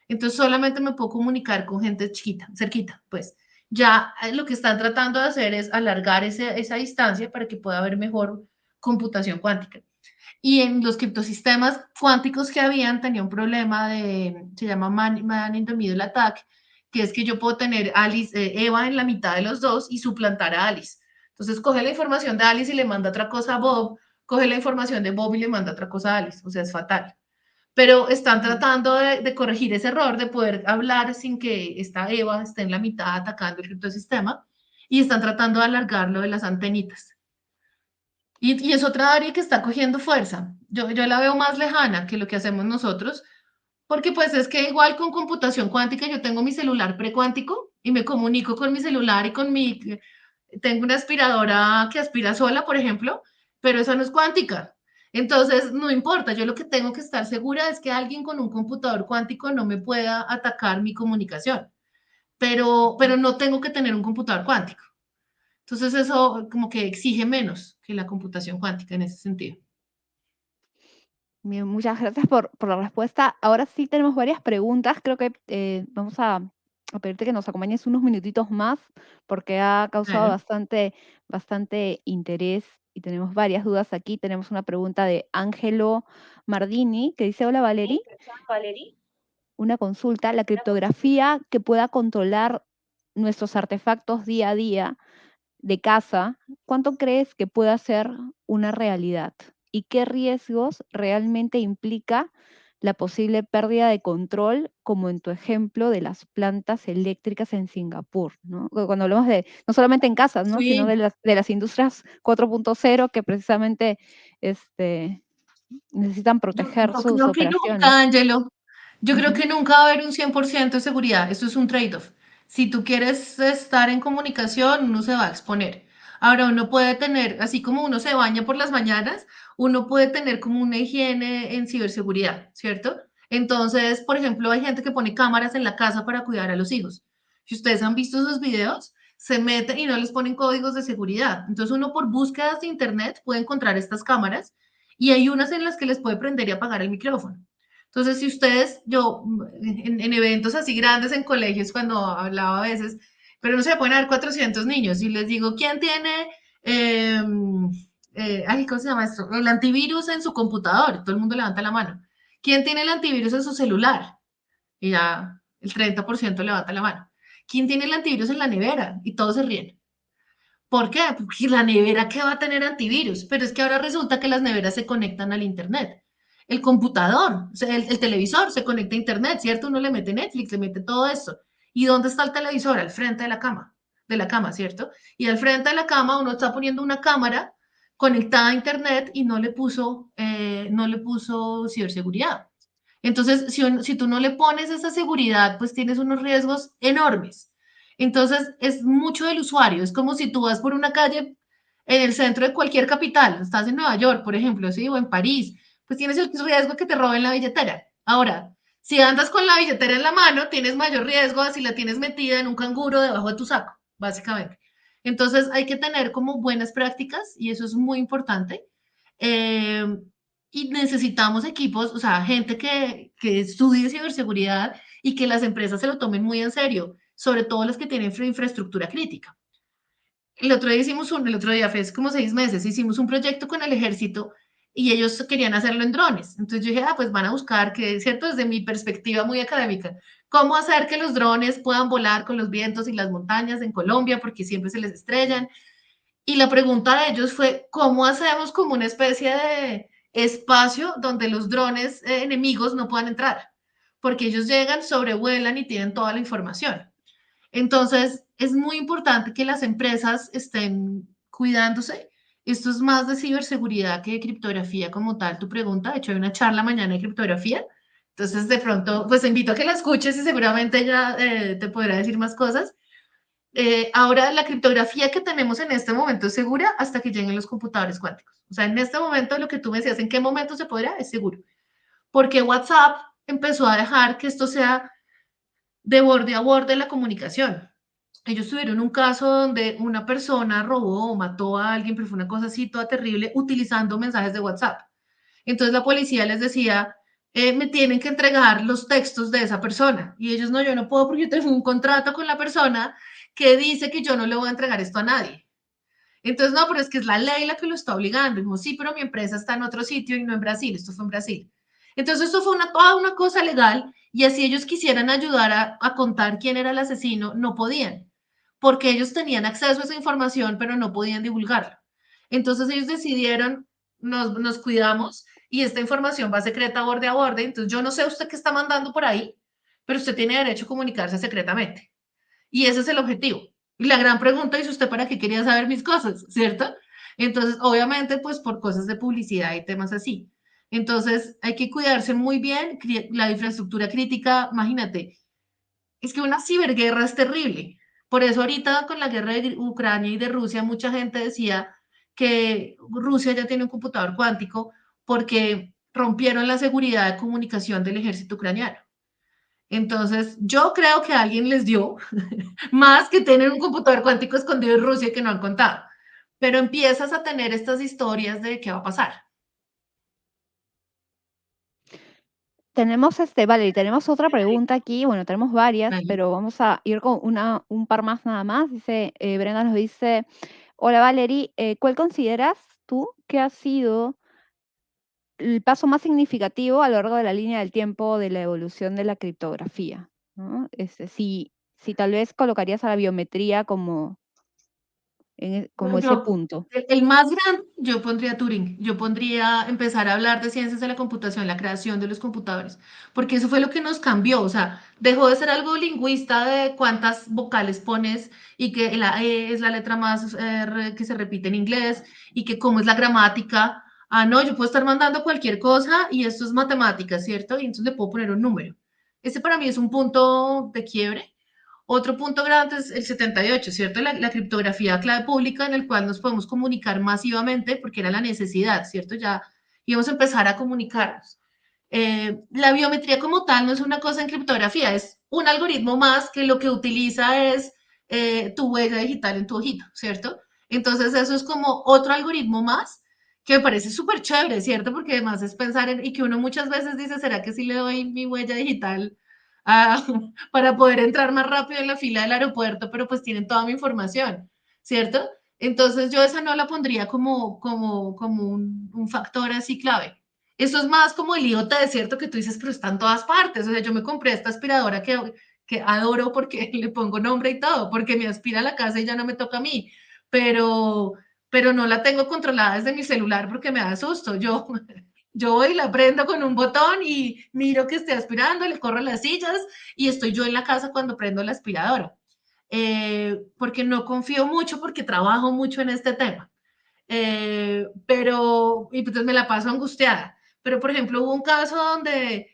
Entonces, solamente me puedo comunicar con gente chiquita, cerquita, pues. Ya lo que están tratando de hacer es alargar esa distancia para que pueda haber mejor computación cuántica. Y en los criptosistemas cuánticos que habían, tenía un problema se llama Man in the Middle Attack, que es que yo puedo tener Eva en la mitad de los dos y suplantar a Alice. Entonces coge la información de Alice y le manda otra cosa a Bob, coge la información de Bob y le manda otra cosa a Alice, o sea, es fatal. Pero están Ujú. tratando de corregir ese error, de poder hablar sin que esta Eva esté en la mitad atacando el criptosistema, y están tratando de alargarlo de las antenitas. Y es otra área que está cogiendo fuerza. Yo la veo más lejana que lo que hacemos nosotros, porque pues es que igual con computación cuántica yo tengo mi celular precuántico y me comunico con mi celular y tengo una aspiradora que aspira sola, por ejemplo, pero esa no es cuántica. Entonces, no importa, yo lo que tengo que estar segura es que alguien con un computador cuántico no me pueda atacar mi comunicación, pero no tengo que tener un computador cuántico. Entonces, eso como que exige menos que la computación cuántica en ese sentido. Bien, muchas gracias por la respuesta. Ahora sí tenemos varias preguntas. Creo que vamos a pedirte que nos acompañes unos minutitos más porque ha causado Claro. bastante interés y tenemos varias dudas aquí. Tenemos una pregunta de Ángelo Mardini que dice, hola Valerie, una consulta, la criptografía que pueda controlar nuestros artefactos día a día de casa, ¿cuánto crees que pueda ser una realidad? ¿Y qué riesgos realmente implica la posible pérdida de control, como en tu ejemplo de las plantas eléctricas en Singapur, ¿no? Cuando hablamos de, no solamente en casas, ¿no? Sino Sí, de las industrias 4.0 que precisamente este, necesitan proteger yo sus creo que operaciones. nunca, Angelo. Yo creo Ujú. que nunca va a haber un 100% de seguridad. Eso es un trade-off. Si tú quieres estar en comunicación, uno se va a exponer. Ahora, uno puede tener, así como uno se baña por las mañanas, uno puede tener como una higiene en ciberseguridad, ¿cierto? Entonces, por ejemplo, hay gente que pone cámaras en la casa para cuidar a los hijos. Si ustedes han visto esos videos, se meten y no les ponen códigos de seguridad. Entonces, uno por búsquedas de internet puede encontrar estas cámaras y hay unas en las que les puede prender y apagar el micrófono. Entonces, si ustedes, en eventos así grandes en colegios, cuando hablaba a veces, pero no se pueden haber 400 niños, y les digo, ¿quién tiene, eh, ¿cómo se llama esto? El antivirus en su computador? Todo el mundo levanta la mano. ¿Quién tiene el antivirus en su celular? Y ya el 30% levanta la mano. ¿Quién tiene el antivirus en la nevera? Y todos se ríen. ¿Por qué? Porque la nevera, ¿qué va a tener antivirus? Pero es que ahora resulta que las neveras se conectan al Internet. El computador, o sea, el televisor se conecta a Internet, ¿cierto? Uno le mete Netflix, le mete todo esto. ¿Y dónde está el televisor? Al frente de la cama, ¿cierto? Y al frente de la cama uno está poniendo una cámara conectada a Internet y no le puso ciberseguridad. Entonces, si tú no le pones esa seguridad, pues tienes unos riesgos enormes. Entonces, es mucho del usuario. Es como si tú vas por una calle en el centro de cualquier capital, estás en Nueva York, por ejemplo, ¿sí? O en París, pues tienes el riesgo que te roben la billetera. Ahora, si andas con la billetera en la mano, tienes mayor riesgo a si la tienes metida en un canguro debajo de tu saco, básicamente. Entonces, hay que tener como buenas prácticas y eso es muy importante. Eh, y necesitamos equipos, o sea, gente que estudie ciberseguridad y que las empresas se lo tomen muy en serio, sobre todo las que tienen infraestructura crítica. El otro día fue hace como 6 meses, hicimos un proyecto con el ejército y ellos querían hacerlo en drones. Entonces yo dije, pues van a buscar que, ¿cierto? Desde mi perspectiva muy académica, cómo hacer que los drones puedan volar con los vientos y las montañas en Colombia, porque siempre se les estrellan. Y la pregunta de ellos fue, ¿cómo hacemos como una especie de espacio donde los drones enemigos no puedan entrar? Porque ellos llegan, sobrevuelan y tienen toda la información. Entonces, es muy importante que las empresas estén cuidándose. Esto es más de ciberseguridad que de criptografía como tal, tu pregunta. De hecho, hay una charla mañana de criptografía. Entonces, de pronto, pues te invito a que la escuches y seguramente ella te podrá decir más cosas. Ahora, la criptografía que tenemos en este momento es segura hasta que lleguen los computadores cuánticos. O sea, en este momento lo que tú me decías, ¿en qué momento se podrá? Es seguro. Porque WhatsApp empezó a dejar que esto sea de borde a borde la comunicación. Ellos tuvieron un caso donde una persona robó o mató a alguien, pero fue una cosa así toda terrible, utilizando mensajes de WhatsApp. Entonces la policía les decía, me tienen que entregar los textos de esa persona. Y ellos, no, yo no puedo porque yo tengo un contrato con la persona que dice que yo no le voy a entregar esto a nadie. Entonces, no, pero es que es la ley la que lo está obligando. Y dijimos, sí, pero mi empresa está en otro sitio y no en Brasil. Esto fue en Brasil. Entonces, esto fue toda una cosa legal y así ellos quisieran ayudar a contar quién era el asesino, no podían, porque ellos tenían acceso a esa información, pero no podían divulgarla. Entonces, ellos decidieron, nos cuidamos y esta información va secreta borde a borde. Entonces, yo no sé usted qué está mandando por ahí, pero usted tiene derecho a comunicarse secretamente. Y ese es el objetivo. Y la gran pregunta es usted para qué quería saber mis cosas, ¿cierto? Entonces, obviamente, pues por cosas de publicidad y temas así. Entonces, hay que cuidarse muy bien. La infraestructura crítica, imagínate, es que una ciberguerra es terrible. Por eso ahorita con la guerra de Ucrania y de Rusia, mucha gente decía que Rusia ya tiene un computador cuántico porque rompieron la seguridad de comunicación del ejército ucraniano. Entonces, yo creo que alguien les dio más que tener un computador cuántico escondido en Rusia que no han contado. Pero empiezas a tener estas historias de qué va a pasar. Tenemos Valerie, tenemos otra pregunta aquí, bueno, tenemos varias, ¿Vale? pero vamos a ir con un par más nada más. Dice, Brenda nos dice, hola Valerie, ¿cuál consideras tú que ha sido el paso más significativo a lo largo de la línea del tiempo de la evolución de la criptografía? ¿No? Si tal vez colocarías a la biometría como, como ese Yo, punto. el más grande, yo pondría Turing. Yo pondría empezar a hablar de ciencias de la computación, la creación de los computadores, porque eso fue lo que nos cambió. O sea, dejó de ser algo lingüista de cuántas vocales pones y que la E es la letra más que se repite en inglés y que cómo es la gramática. Ah, no, yo puedo estar mandando cualquier cosa y esto es matemática, ¿cierto? Y entonces le puedo poner un número. Ese para mí es un punto de quiebre. Otro punto grande es el 78, ¿cierto? La criptografía clave pública en el cual nos podemos comunicar masivamente porque era la necesidad, ¿cierto? Ya íbamos a empezar a comunicarnos. La biometría como tal no es una cosa en criptografía, es un algoritmo más que lo que utiliza es tu huella digital en tu ojito, ¿cierto? Entonces eso es como otro algoritmo más que me parece súper chévere, ¿cierto? Porque además es pensar en, y que uno muchas veces dice, ¿será que si le doy mi huella digital a, para poder entrar más rápido en la fila del aeropuerto, pero pues tienen toda mi información, ¿cierto? Entonces yo esa no la pondría como un factor así clave. Eso es más como el IoT, ¿cierto? Que tú dices, pero está en todas partes. O sea, yo me compré esta aspiradora que adoro porque le pongo nombre y todo, porque me aspira a la casa y ya no me toca a mí, pero, pero no la tengo controlada desde mi celular porque me da susto. Yo voy, la prendo con un botón y miro que esté aspirando, le corro las sillas y estoy yo en la casa cuando prendo la aspiradora. Porque no confío mucho porque trabajo mucho en este tema. Y entonces me la paso angustiada. Pero, por ejemplo, hubo un caso donde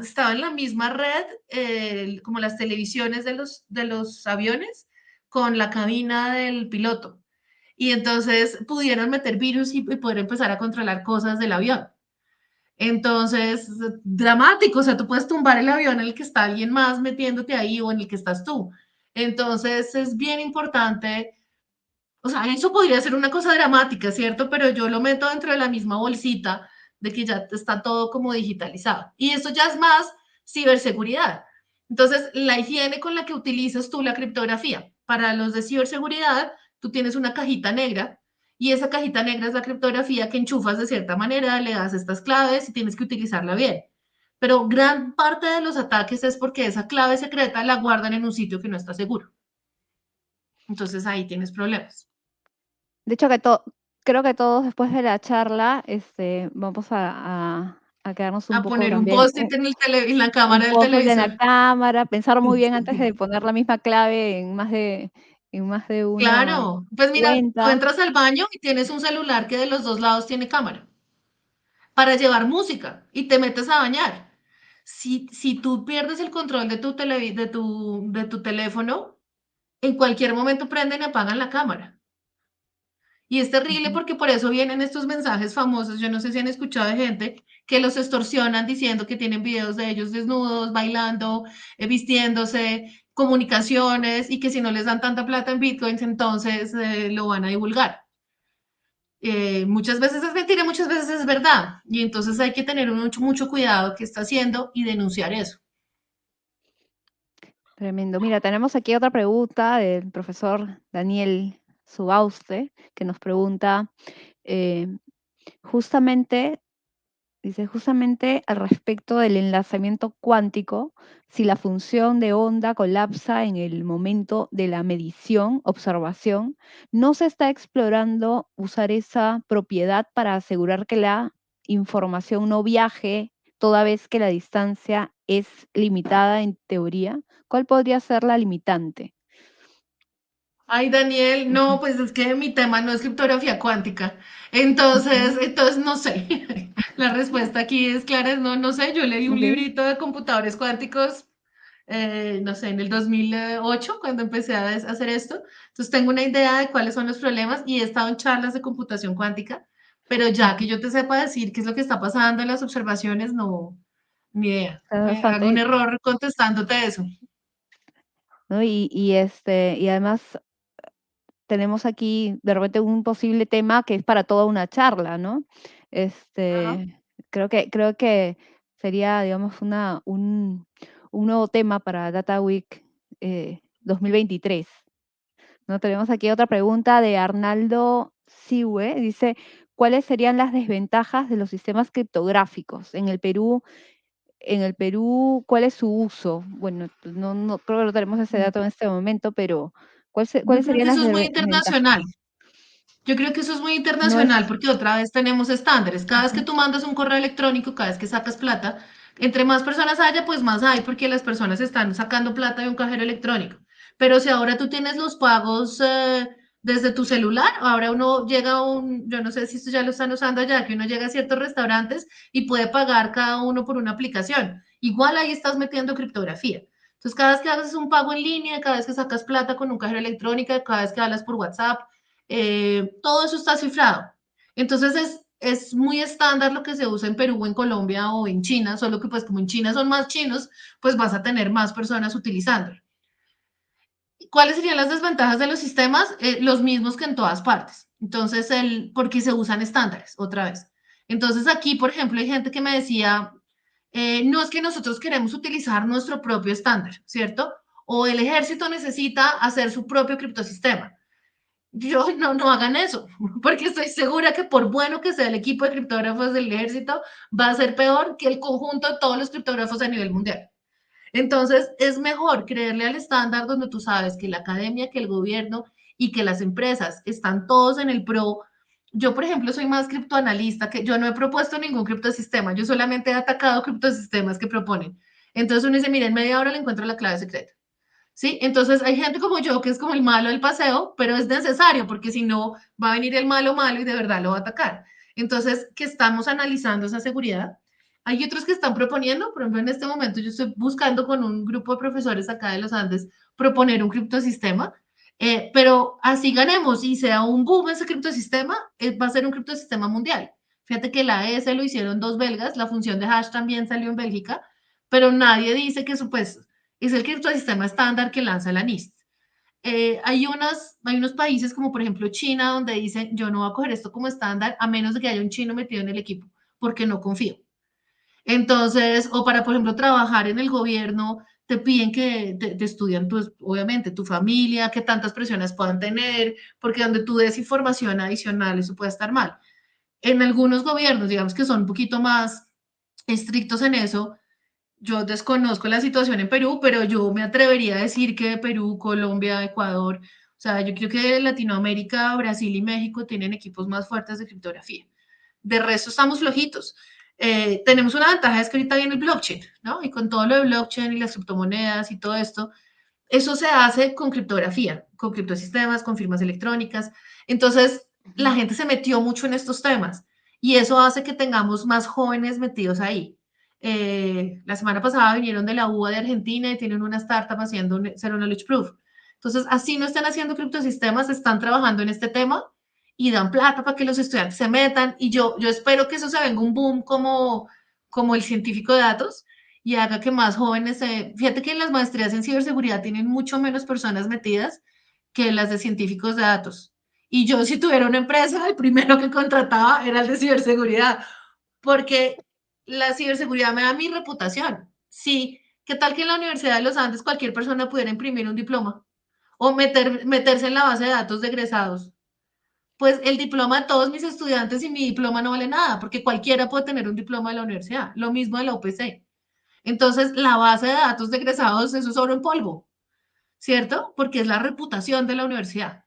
estaba en la misma red, como las televisiones de los aviones, con la cabina del piloto. Y entonces pudieron meter virus y poder empezar a controlar cosas del avión. Entonces, dramático, o sea, tú puedes tumbar el avión en el que está alguien más metiéndote ahí o en el que estás tú. Entonces, es bien importante, o sea, eso podría ser una cosa dramática, ¿cierto? Pero yo lo meto dentro de la misma bolsita de que ya está todo como digitalizado. Y eso ya es más ciberseguridad. Entonces, la higiene con la que utilizas tú la criptografía. Para los de ciberseguridad, tú tienes una cajita negra y esa cajita negra es la criptografía que enchufas de cierta manera, le das estas claves y tienes que utilizarla bien. Pero gran parte de los ataques es porque esa clave secreta la guardan en un sitio que no está seguro. Entonces ahí tienes problemas. De hecho, creo que todos después de la charla vamos a quedarnos un A poco poner un también post-it en la un cámara del post-it en la televisor. cámara, pensar muy bien antes de poner la misma clave en más de una Claro, pues mira, tú cuenta. entras al baño y tienes un celular que de los dos lados tiene cámara para llevar música y te metes a bañar. Si tú pierdes el control de tu teléfono, en cualquier momento prenden y apagan la cámara. Y es terrible Ujú. porque por eso vienen estos mensajes famosos. Yo no sé si han escuchado de gente que los extorsionan diciendo que tienen videos de ellos desnudos, bailando, vistiéndose, comunicaciones y que si no les dan tanta plata en bitcoins, entonces lo van a divulgar. Muchas veces es mentira, muchas veces es verdad. Y entonces hay que tener mucho, mucho cuidado qué está haciendo y denunciar eso. Tremendo. Mira, tenemos aquí otra pregunta del profesor Daniel Subauste, que nos pregunta eh, justamente, dice justamente al respecto del enlazamiento cuántico, si la función de onda colapsa en el momento de la medición, observación, ¿no se está explorando usar esa propiedad para asegurar que la información no viaje toda vez que la distancia es limitada en teoría? ¿Cuál podría ser la limitante? Ay, Daniel, Ujú, no, pues es que mi tema no es criptografía cuántica. ujú. Entonces no sé. La respuesta aquí es clara, no, no sé. Yo leí un Ok. librito de computadores cuánticos, no sé, en el 2008, cuando empecé a hacer esto. Entonces tengo una idea de cuáles son los problemas y he estado en charlas de computación cuántica, pero ya que Ujú. yo te sepa decir qué es lo que está pasando en las observaciones, no, ni idea. Está Hago un bastante, error contestándote eso. ¿no? Y además tenemos aquí de repente un posible tema que es para toda una charla, ¿no? Ajá. Creo que sería, digamos, un nuevo tema para Data Week 2023. ¿No? Tenemos aquí otra pregunta de Arnaldo Siwe. Dice, ¿cuáles serían las desventajas de los sistemas criptográficos? En el Perú, ¿cuál es su uso? Bueno, no creo que no tenemos ese dato en este momento, pero Yo ¿cuáles creo serían que las eso es muy desventajas? internacional. Yo creo que eso es muy No internacional es. porque otra vez tenemos estándares. Cada vez que Ujú. tú mandas un correo electrónico, cada vez que sacas plata, entre más personas haya, pues más hay porque las personas están sacando plata de un cajero electrónico. Pero si ahora tú tienes los pagos desde tu celular, ahora uno llega a yo no sé si esto ya lo están usando allá, que uno llega a ciertos restaurantes y puede pagar cada uno por una aplicación. Igual ahí estás metiendo criptografía. Entonces, cada vez que haces un pago en línea, cada vez que sacas plata con un cajero electrónico, cada vez que hablas por WhatsApp, todo eso está cifrado. Entonces es muy estándar lo que se usa en Perú, en Colombia o en China, solo que pues como en China son más chinos, pues vas a tener más personas utilizándolo. ¿Cuáles serían las desventajas de los sistemas? Los mismos que en todas partes. Entonces, porque se usan estándares, otra vez. Entonces, aquí, por ejemplo, hay gente que me decía, no es que nosotros queremos utilizar nuestro propio estándar, ¿cierto? O el ejército necesita hacer su propio criptosistema. Yo no hagan eso, porque estoy segura que por bueno que sea el equipo de criptógrafos del ejército, va a ser peor que el conjunto de todos los criptógrafos a nivel mundial. Entonces, es mejor creerle al estándar donde tú sabes que la academia, que el gobierno y que las empresas están todos en el pro. Yo, por ejemplo, soy más criptoanalista, que yo no he propuesto ningún criptosistema, yo solamente he atacado criptosistemas que proponen. Entonces uno dice, mira, en media hora le encuentro la clave secreta. ¿Sí? Entonces hay gente como yo que es como el malo del paseo, pero es necesario porque si no va a venir el malo malo y de verdad lo va a atacar. Entonces, que estamos analizando esa seguridad. Hay otros que están proponiendo, por ejemplo, en este momento yo estoy buscando con un grupo de profesores acá de los Andes proponer un criptosistema, pero así ganemos y sea un boom ese criptosistema, va a ser un criptosistema mundial. Fíjate que la AES lo hicieron dos belgas, la función de hash también salió en Bélgica, pero nadie dice que eso pues es el criptosistema estándar que lanza la NIST. Hay unos países como por ejemplo China donde dicen yo no voy a coger esto como estándar a menos de que haya un chino metido en el equipo porque no confío. Entonces, o para por ejemplo trabajar en el gobierno, te piden que te estudian obviamente tu familia, qué tantas presiones puedan tener, porque donde tú des información adicional eso puede estar mal. En algunos gobiernos, digamos que son un poquito más estrictos en eso, yo desconozco la situación en Perú, pero yo me atrevería a decir que Perú, Colombia, Ecuador, o sea, yo creo que Latinoamérica, Brasil y México tienen equipos más fuertes de criptografía. De resto estamos flojitos. Tenemos una ventaja, es que ahorita viene el blockchain, ¿no? Y con todo lo de blockchain y las criptomonedas y todo esto, eso se hace con criptografía, con criptosistemas, con firmas electrónicas. Entonces, la Ujú. gente se metió mucho en estos temas y eso hace que tengamos más jóvenes metidos ahí. La semana pasada vinieron de la UBA de Argentina y tienen una startup haciendo un Zero Knowledge Proof. Entonces, así no están haciendo criptosistemas, están trabajando en este tema y dan plata para que los estudiantes se metan. Y yo espero que eso se venga un boom como el científico de datos y haga que más jóvenes se... Fíjate que en las maestrías en ciberseguridad tienen mucho menos personas metidas que las de científicos de datos. Y yo, si tuviera una empresa, el primero que contrataba era el de ciberseguridad, porque la ciberseguridad me da mi reputación. Sí, ¿qué tal que en la Universidad de los Andes cualquier persona pudiera imprimir un diploma o meterse en la base de datos de egresados? Pues el diploma de todos mis estudiantes y mi diploma no vale nada, porque cualquiera puede tener un diploma de la universidad, lo mismo de la UPC. Entonces, la base de datos de egresados, eso es oro en polvo, ¿cierto? Porque es la reputación de la universidad.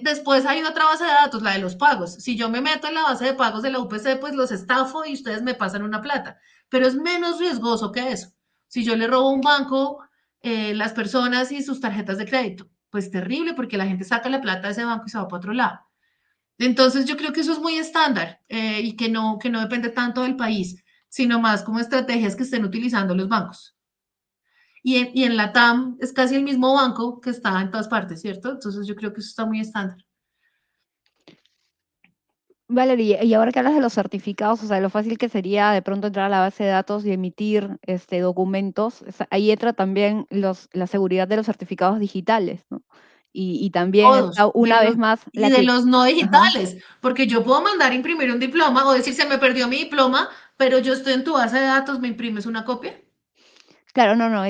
Después hay otra base de datos, la de los pagos. Si yo me meto en la base de pagos de la UPC, pues los estafo y ustedes me pasan una plata. Pero es menos riesgoso que eso. Si yo le robo a un banco las personas y sus tarjetas de crédito, pues terrible porque la gente saca la plata de ese banco y se va para otro lado. Entonces yo creo que eso es muy estándar y que no depende tanto del país, sino más como estrategias que estén utilizando los bancos. Y en la TAM es casi el mismo banco que está en todas partes, ¿cierto? Entonces yo creo que eso está muy estándar. Valerie, y ahora que hablas de los certificados, o sea, lo fácil que sería de pronto entrar a la base de datos y emitir documentos, ahí entra también la seguridad de los certificados digitales, ¿no? Y también Todos, está una vez más y la de que... los no Ajá. digitales, porque yo puedo mandar a imprimir un diploma o decir se me perdió mi diploma, pero yo estoy en tu base de datos, ¿me imprimes una copia? Claro, no, no,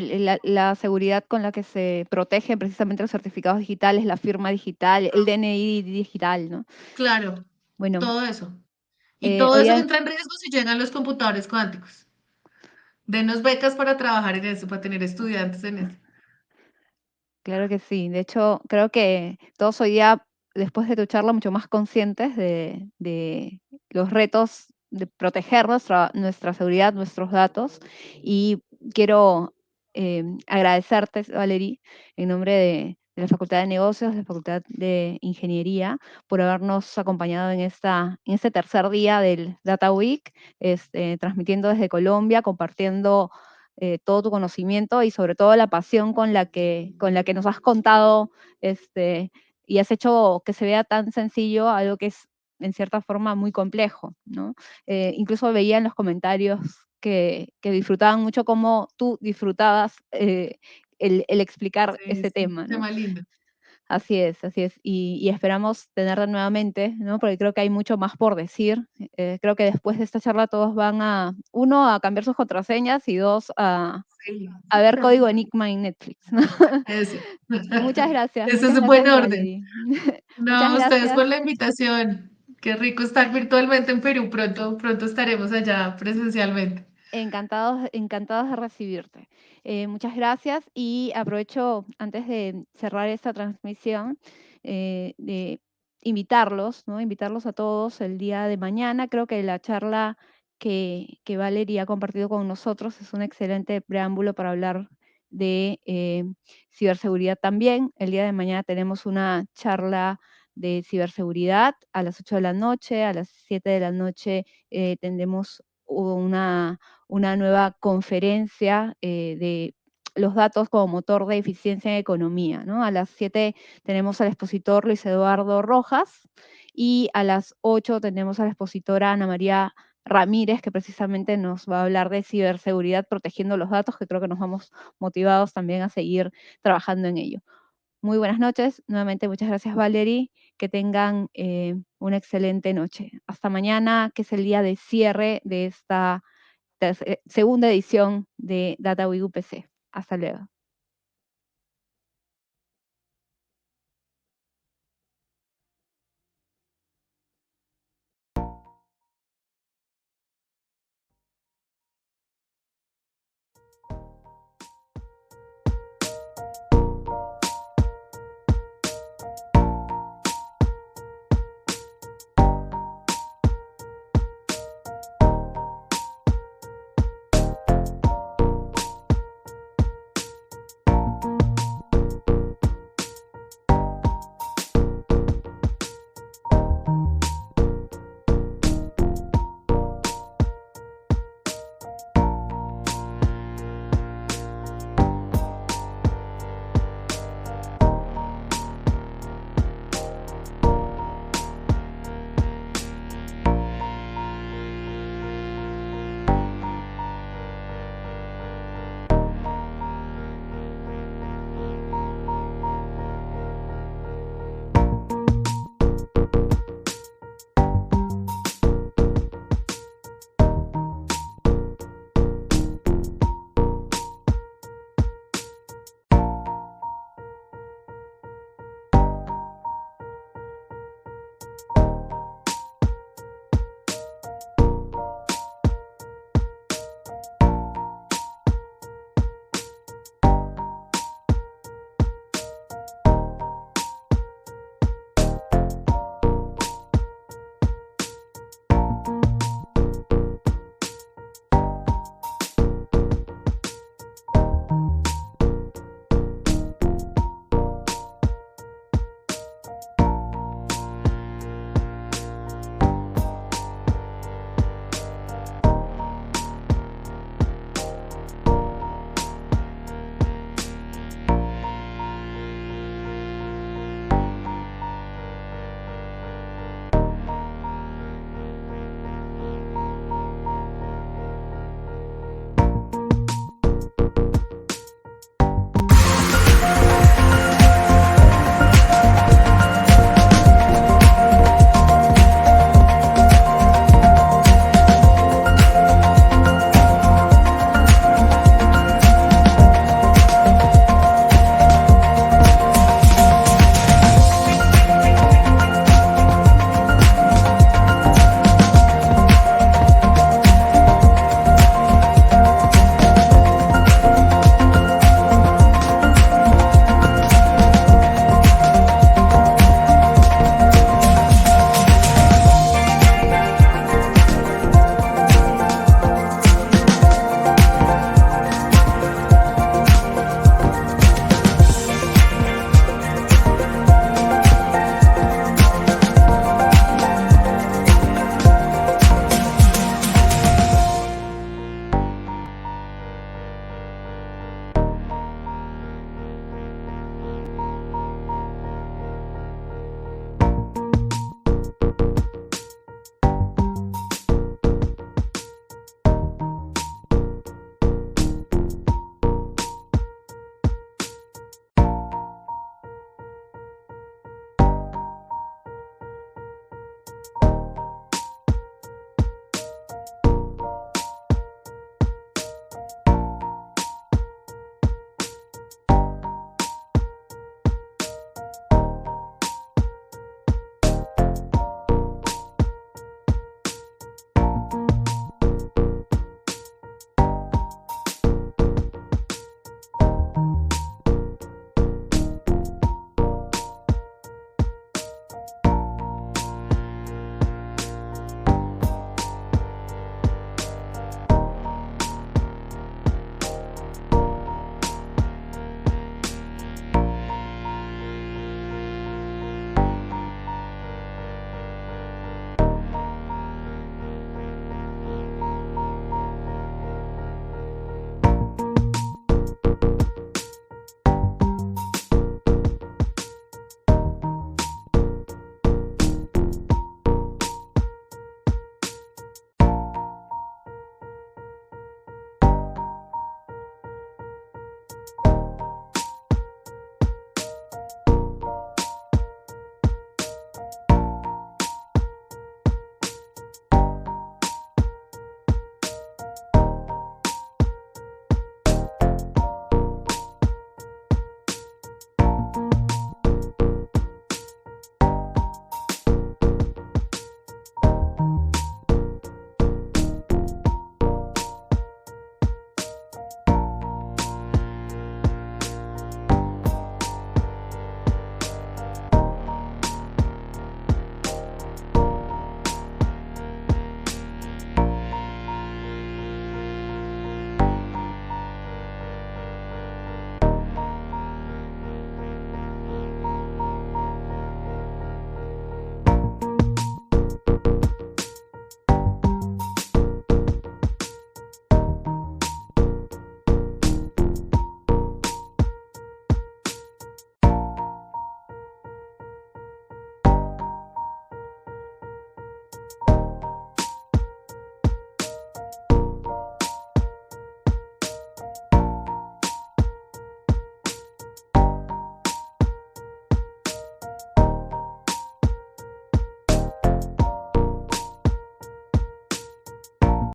la seguridad con la que se protegen precisamente los certificados digitales, la firma digital, el DNI digital, ¿no? Claro, Bueno, todo eso. Y todo eso oigan, entra en riesgo si llegan los computadores cuánticos. Denos becas para trabajar en eso, para tener estudiantes en eso. claro que sí. De hecho, creo que todos hoy día, después de tu charla, mucho más conscientes de los retos de proteger nuestra seguridad, nuestros datos. Y quiero agradecerte, Valerie, en nombre de la Facultad de Negocios, de la Facultad de Ingeniería, por habernos acompañado en este tercer día del Data Week, transmitiendo desde Colombia, compartiendo todo tu conocimiento y sobre todo la pasión con la que nos has contado y has hecho que se vea tan sencillo algo que es en cierta forma muy complejo, ¿no? Incluso veía en los comentarios que disfrutaban mucho cómo tú disfrutabas el explicar Sí, ese es un tema, ¿no? tema lindo. Así es, así es. Y esperamos tenerte nuevamente, ¿no? Porque creo que hay mucho más por decir. Creo que después de esta charla todos van uno, a cambiar sus contraseñas y dos, Sí. a ver Código Enigma en Netflix, ¿no? Eso. Ese es Muchas un buen gracias, orden. Valerie. Muchas No, ustedes gracias. por la invitación. Qué rico estar virtualmente en Perú. Pronto, pronto estaremos allá presencialmente. Encantados de recibirte. Muchas gracias y aprovecho antes de cerrar esta transmisión de invitarlos, ¿no? Invitarlos a todos el día de mañana. Creo que la charla que Valerie ha compartido con nosotros es un excelente preámbulo para hablar de ciberseguridad también. El día de mañana tenemos una charla de ciberseguridad a las 8 de la noche, a las 7 de la noche tendremos una nueva conferencia de los datos como motor de eficiencia en economía, ¿no? A las 7 tenemos al expositor Luis Eduardo Rojas y a las 8 tenemos a la expositora Ana María Ramírez, que precisamente nos va a hablar de ciberseguridad protegiendo los datos, que creo que nos vamos motivados también a seguir trabajando en ello. Muy buenas noches. Nuevamente, muchas gracias, Valerie. Que tengan una excelente noche. Hasta mañana, que es el día de cierre de esta segunda edición de Data Week UPC. Hasta luego.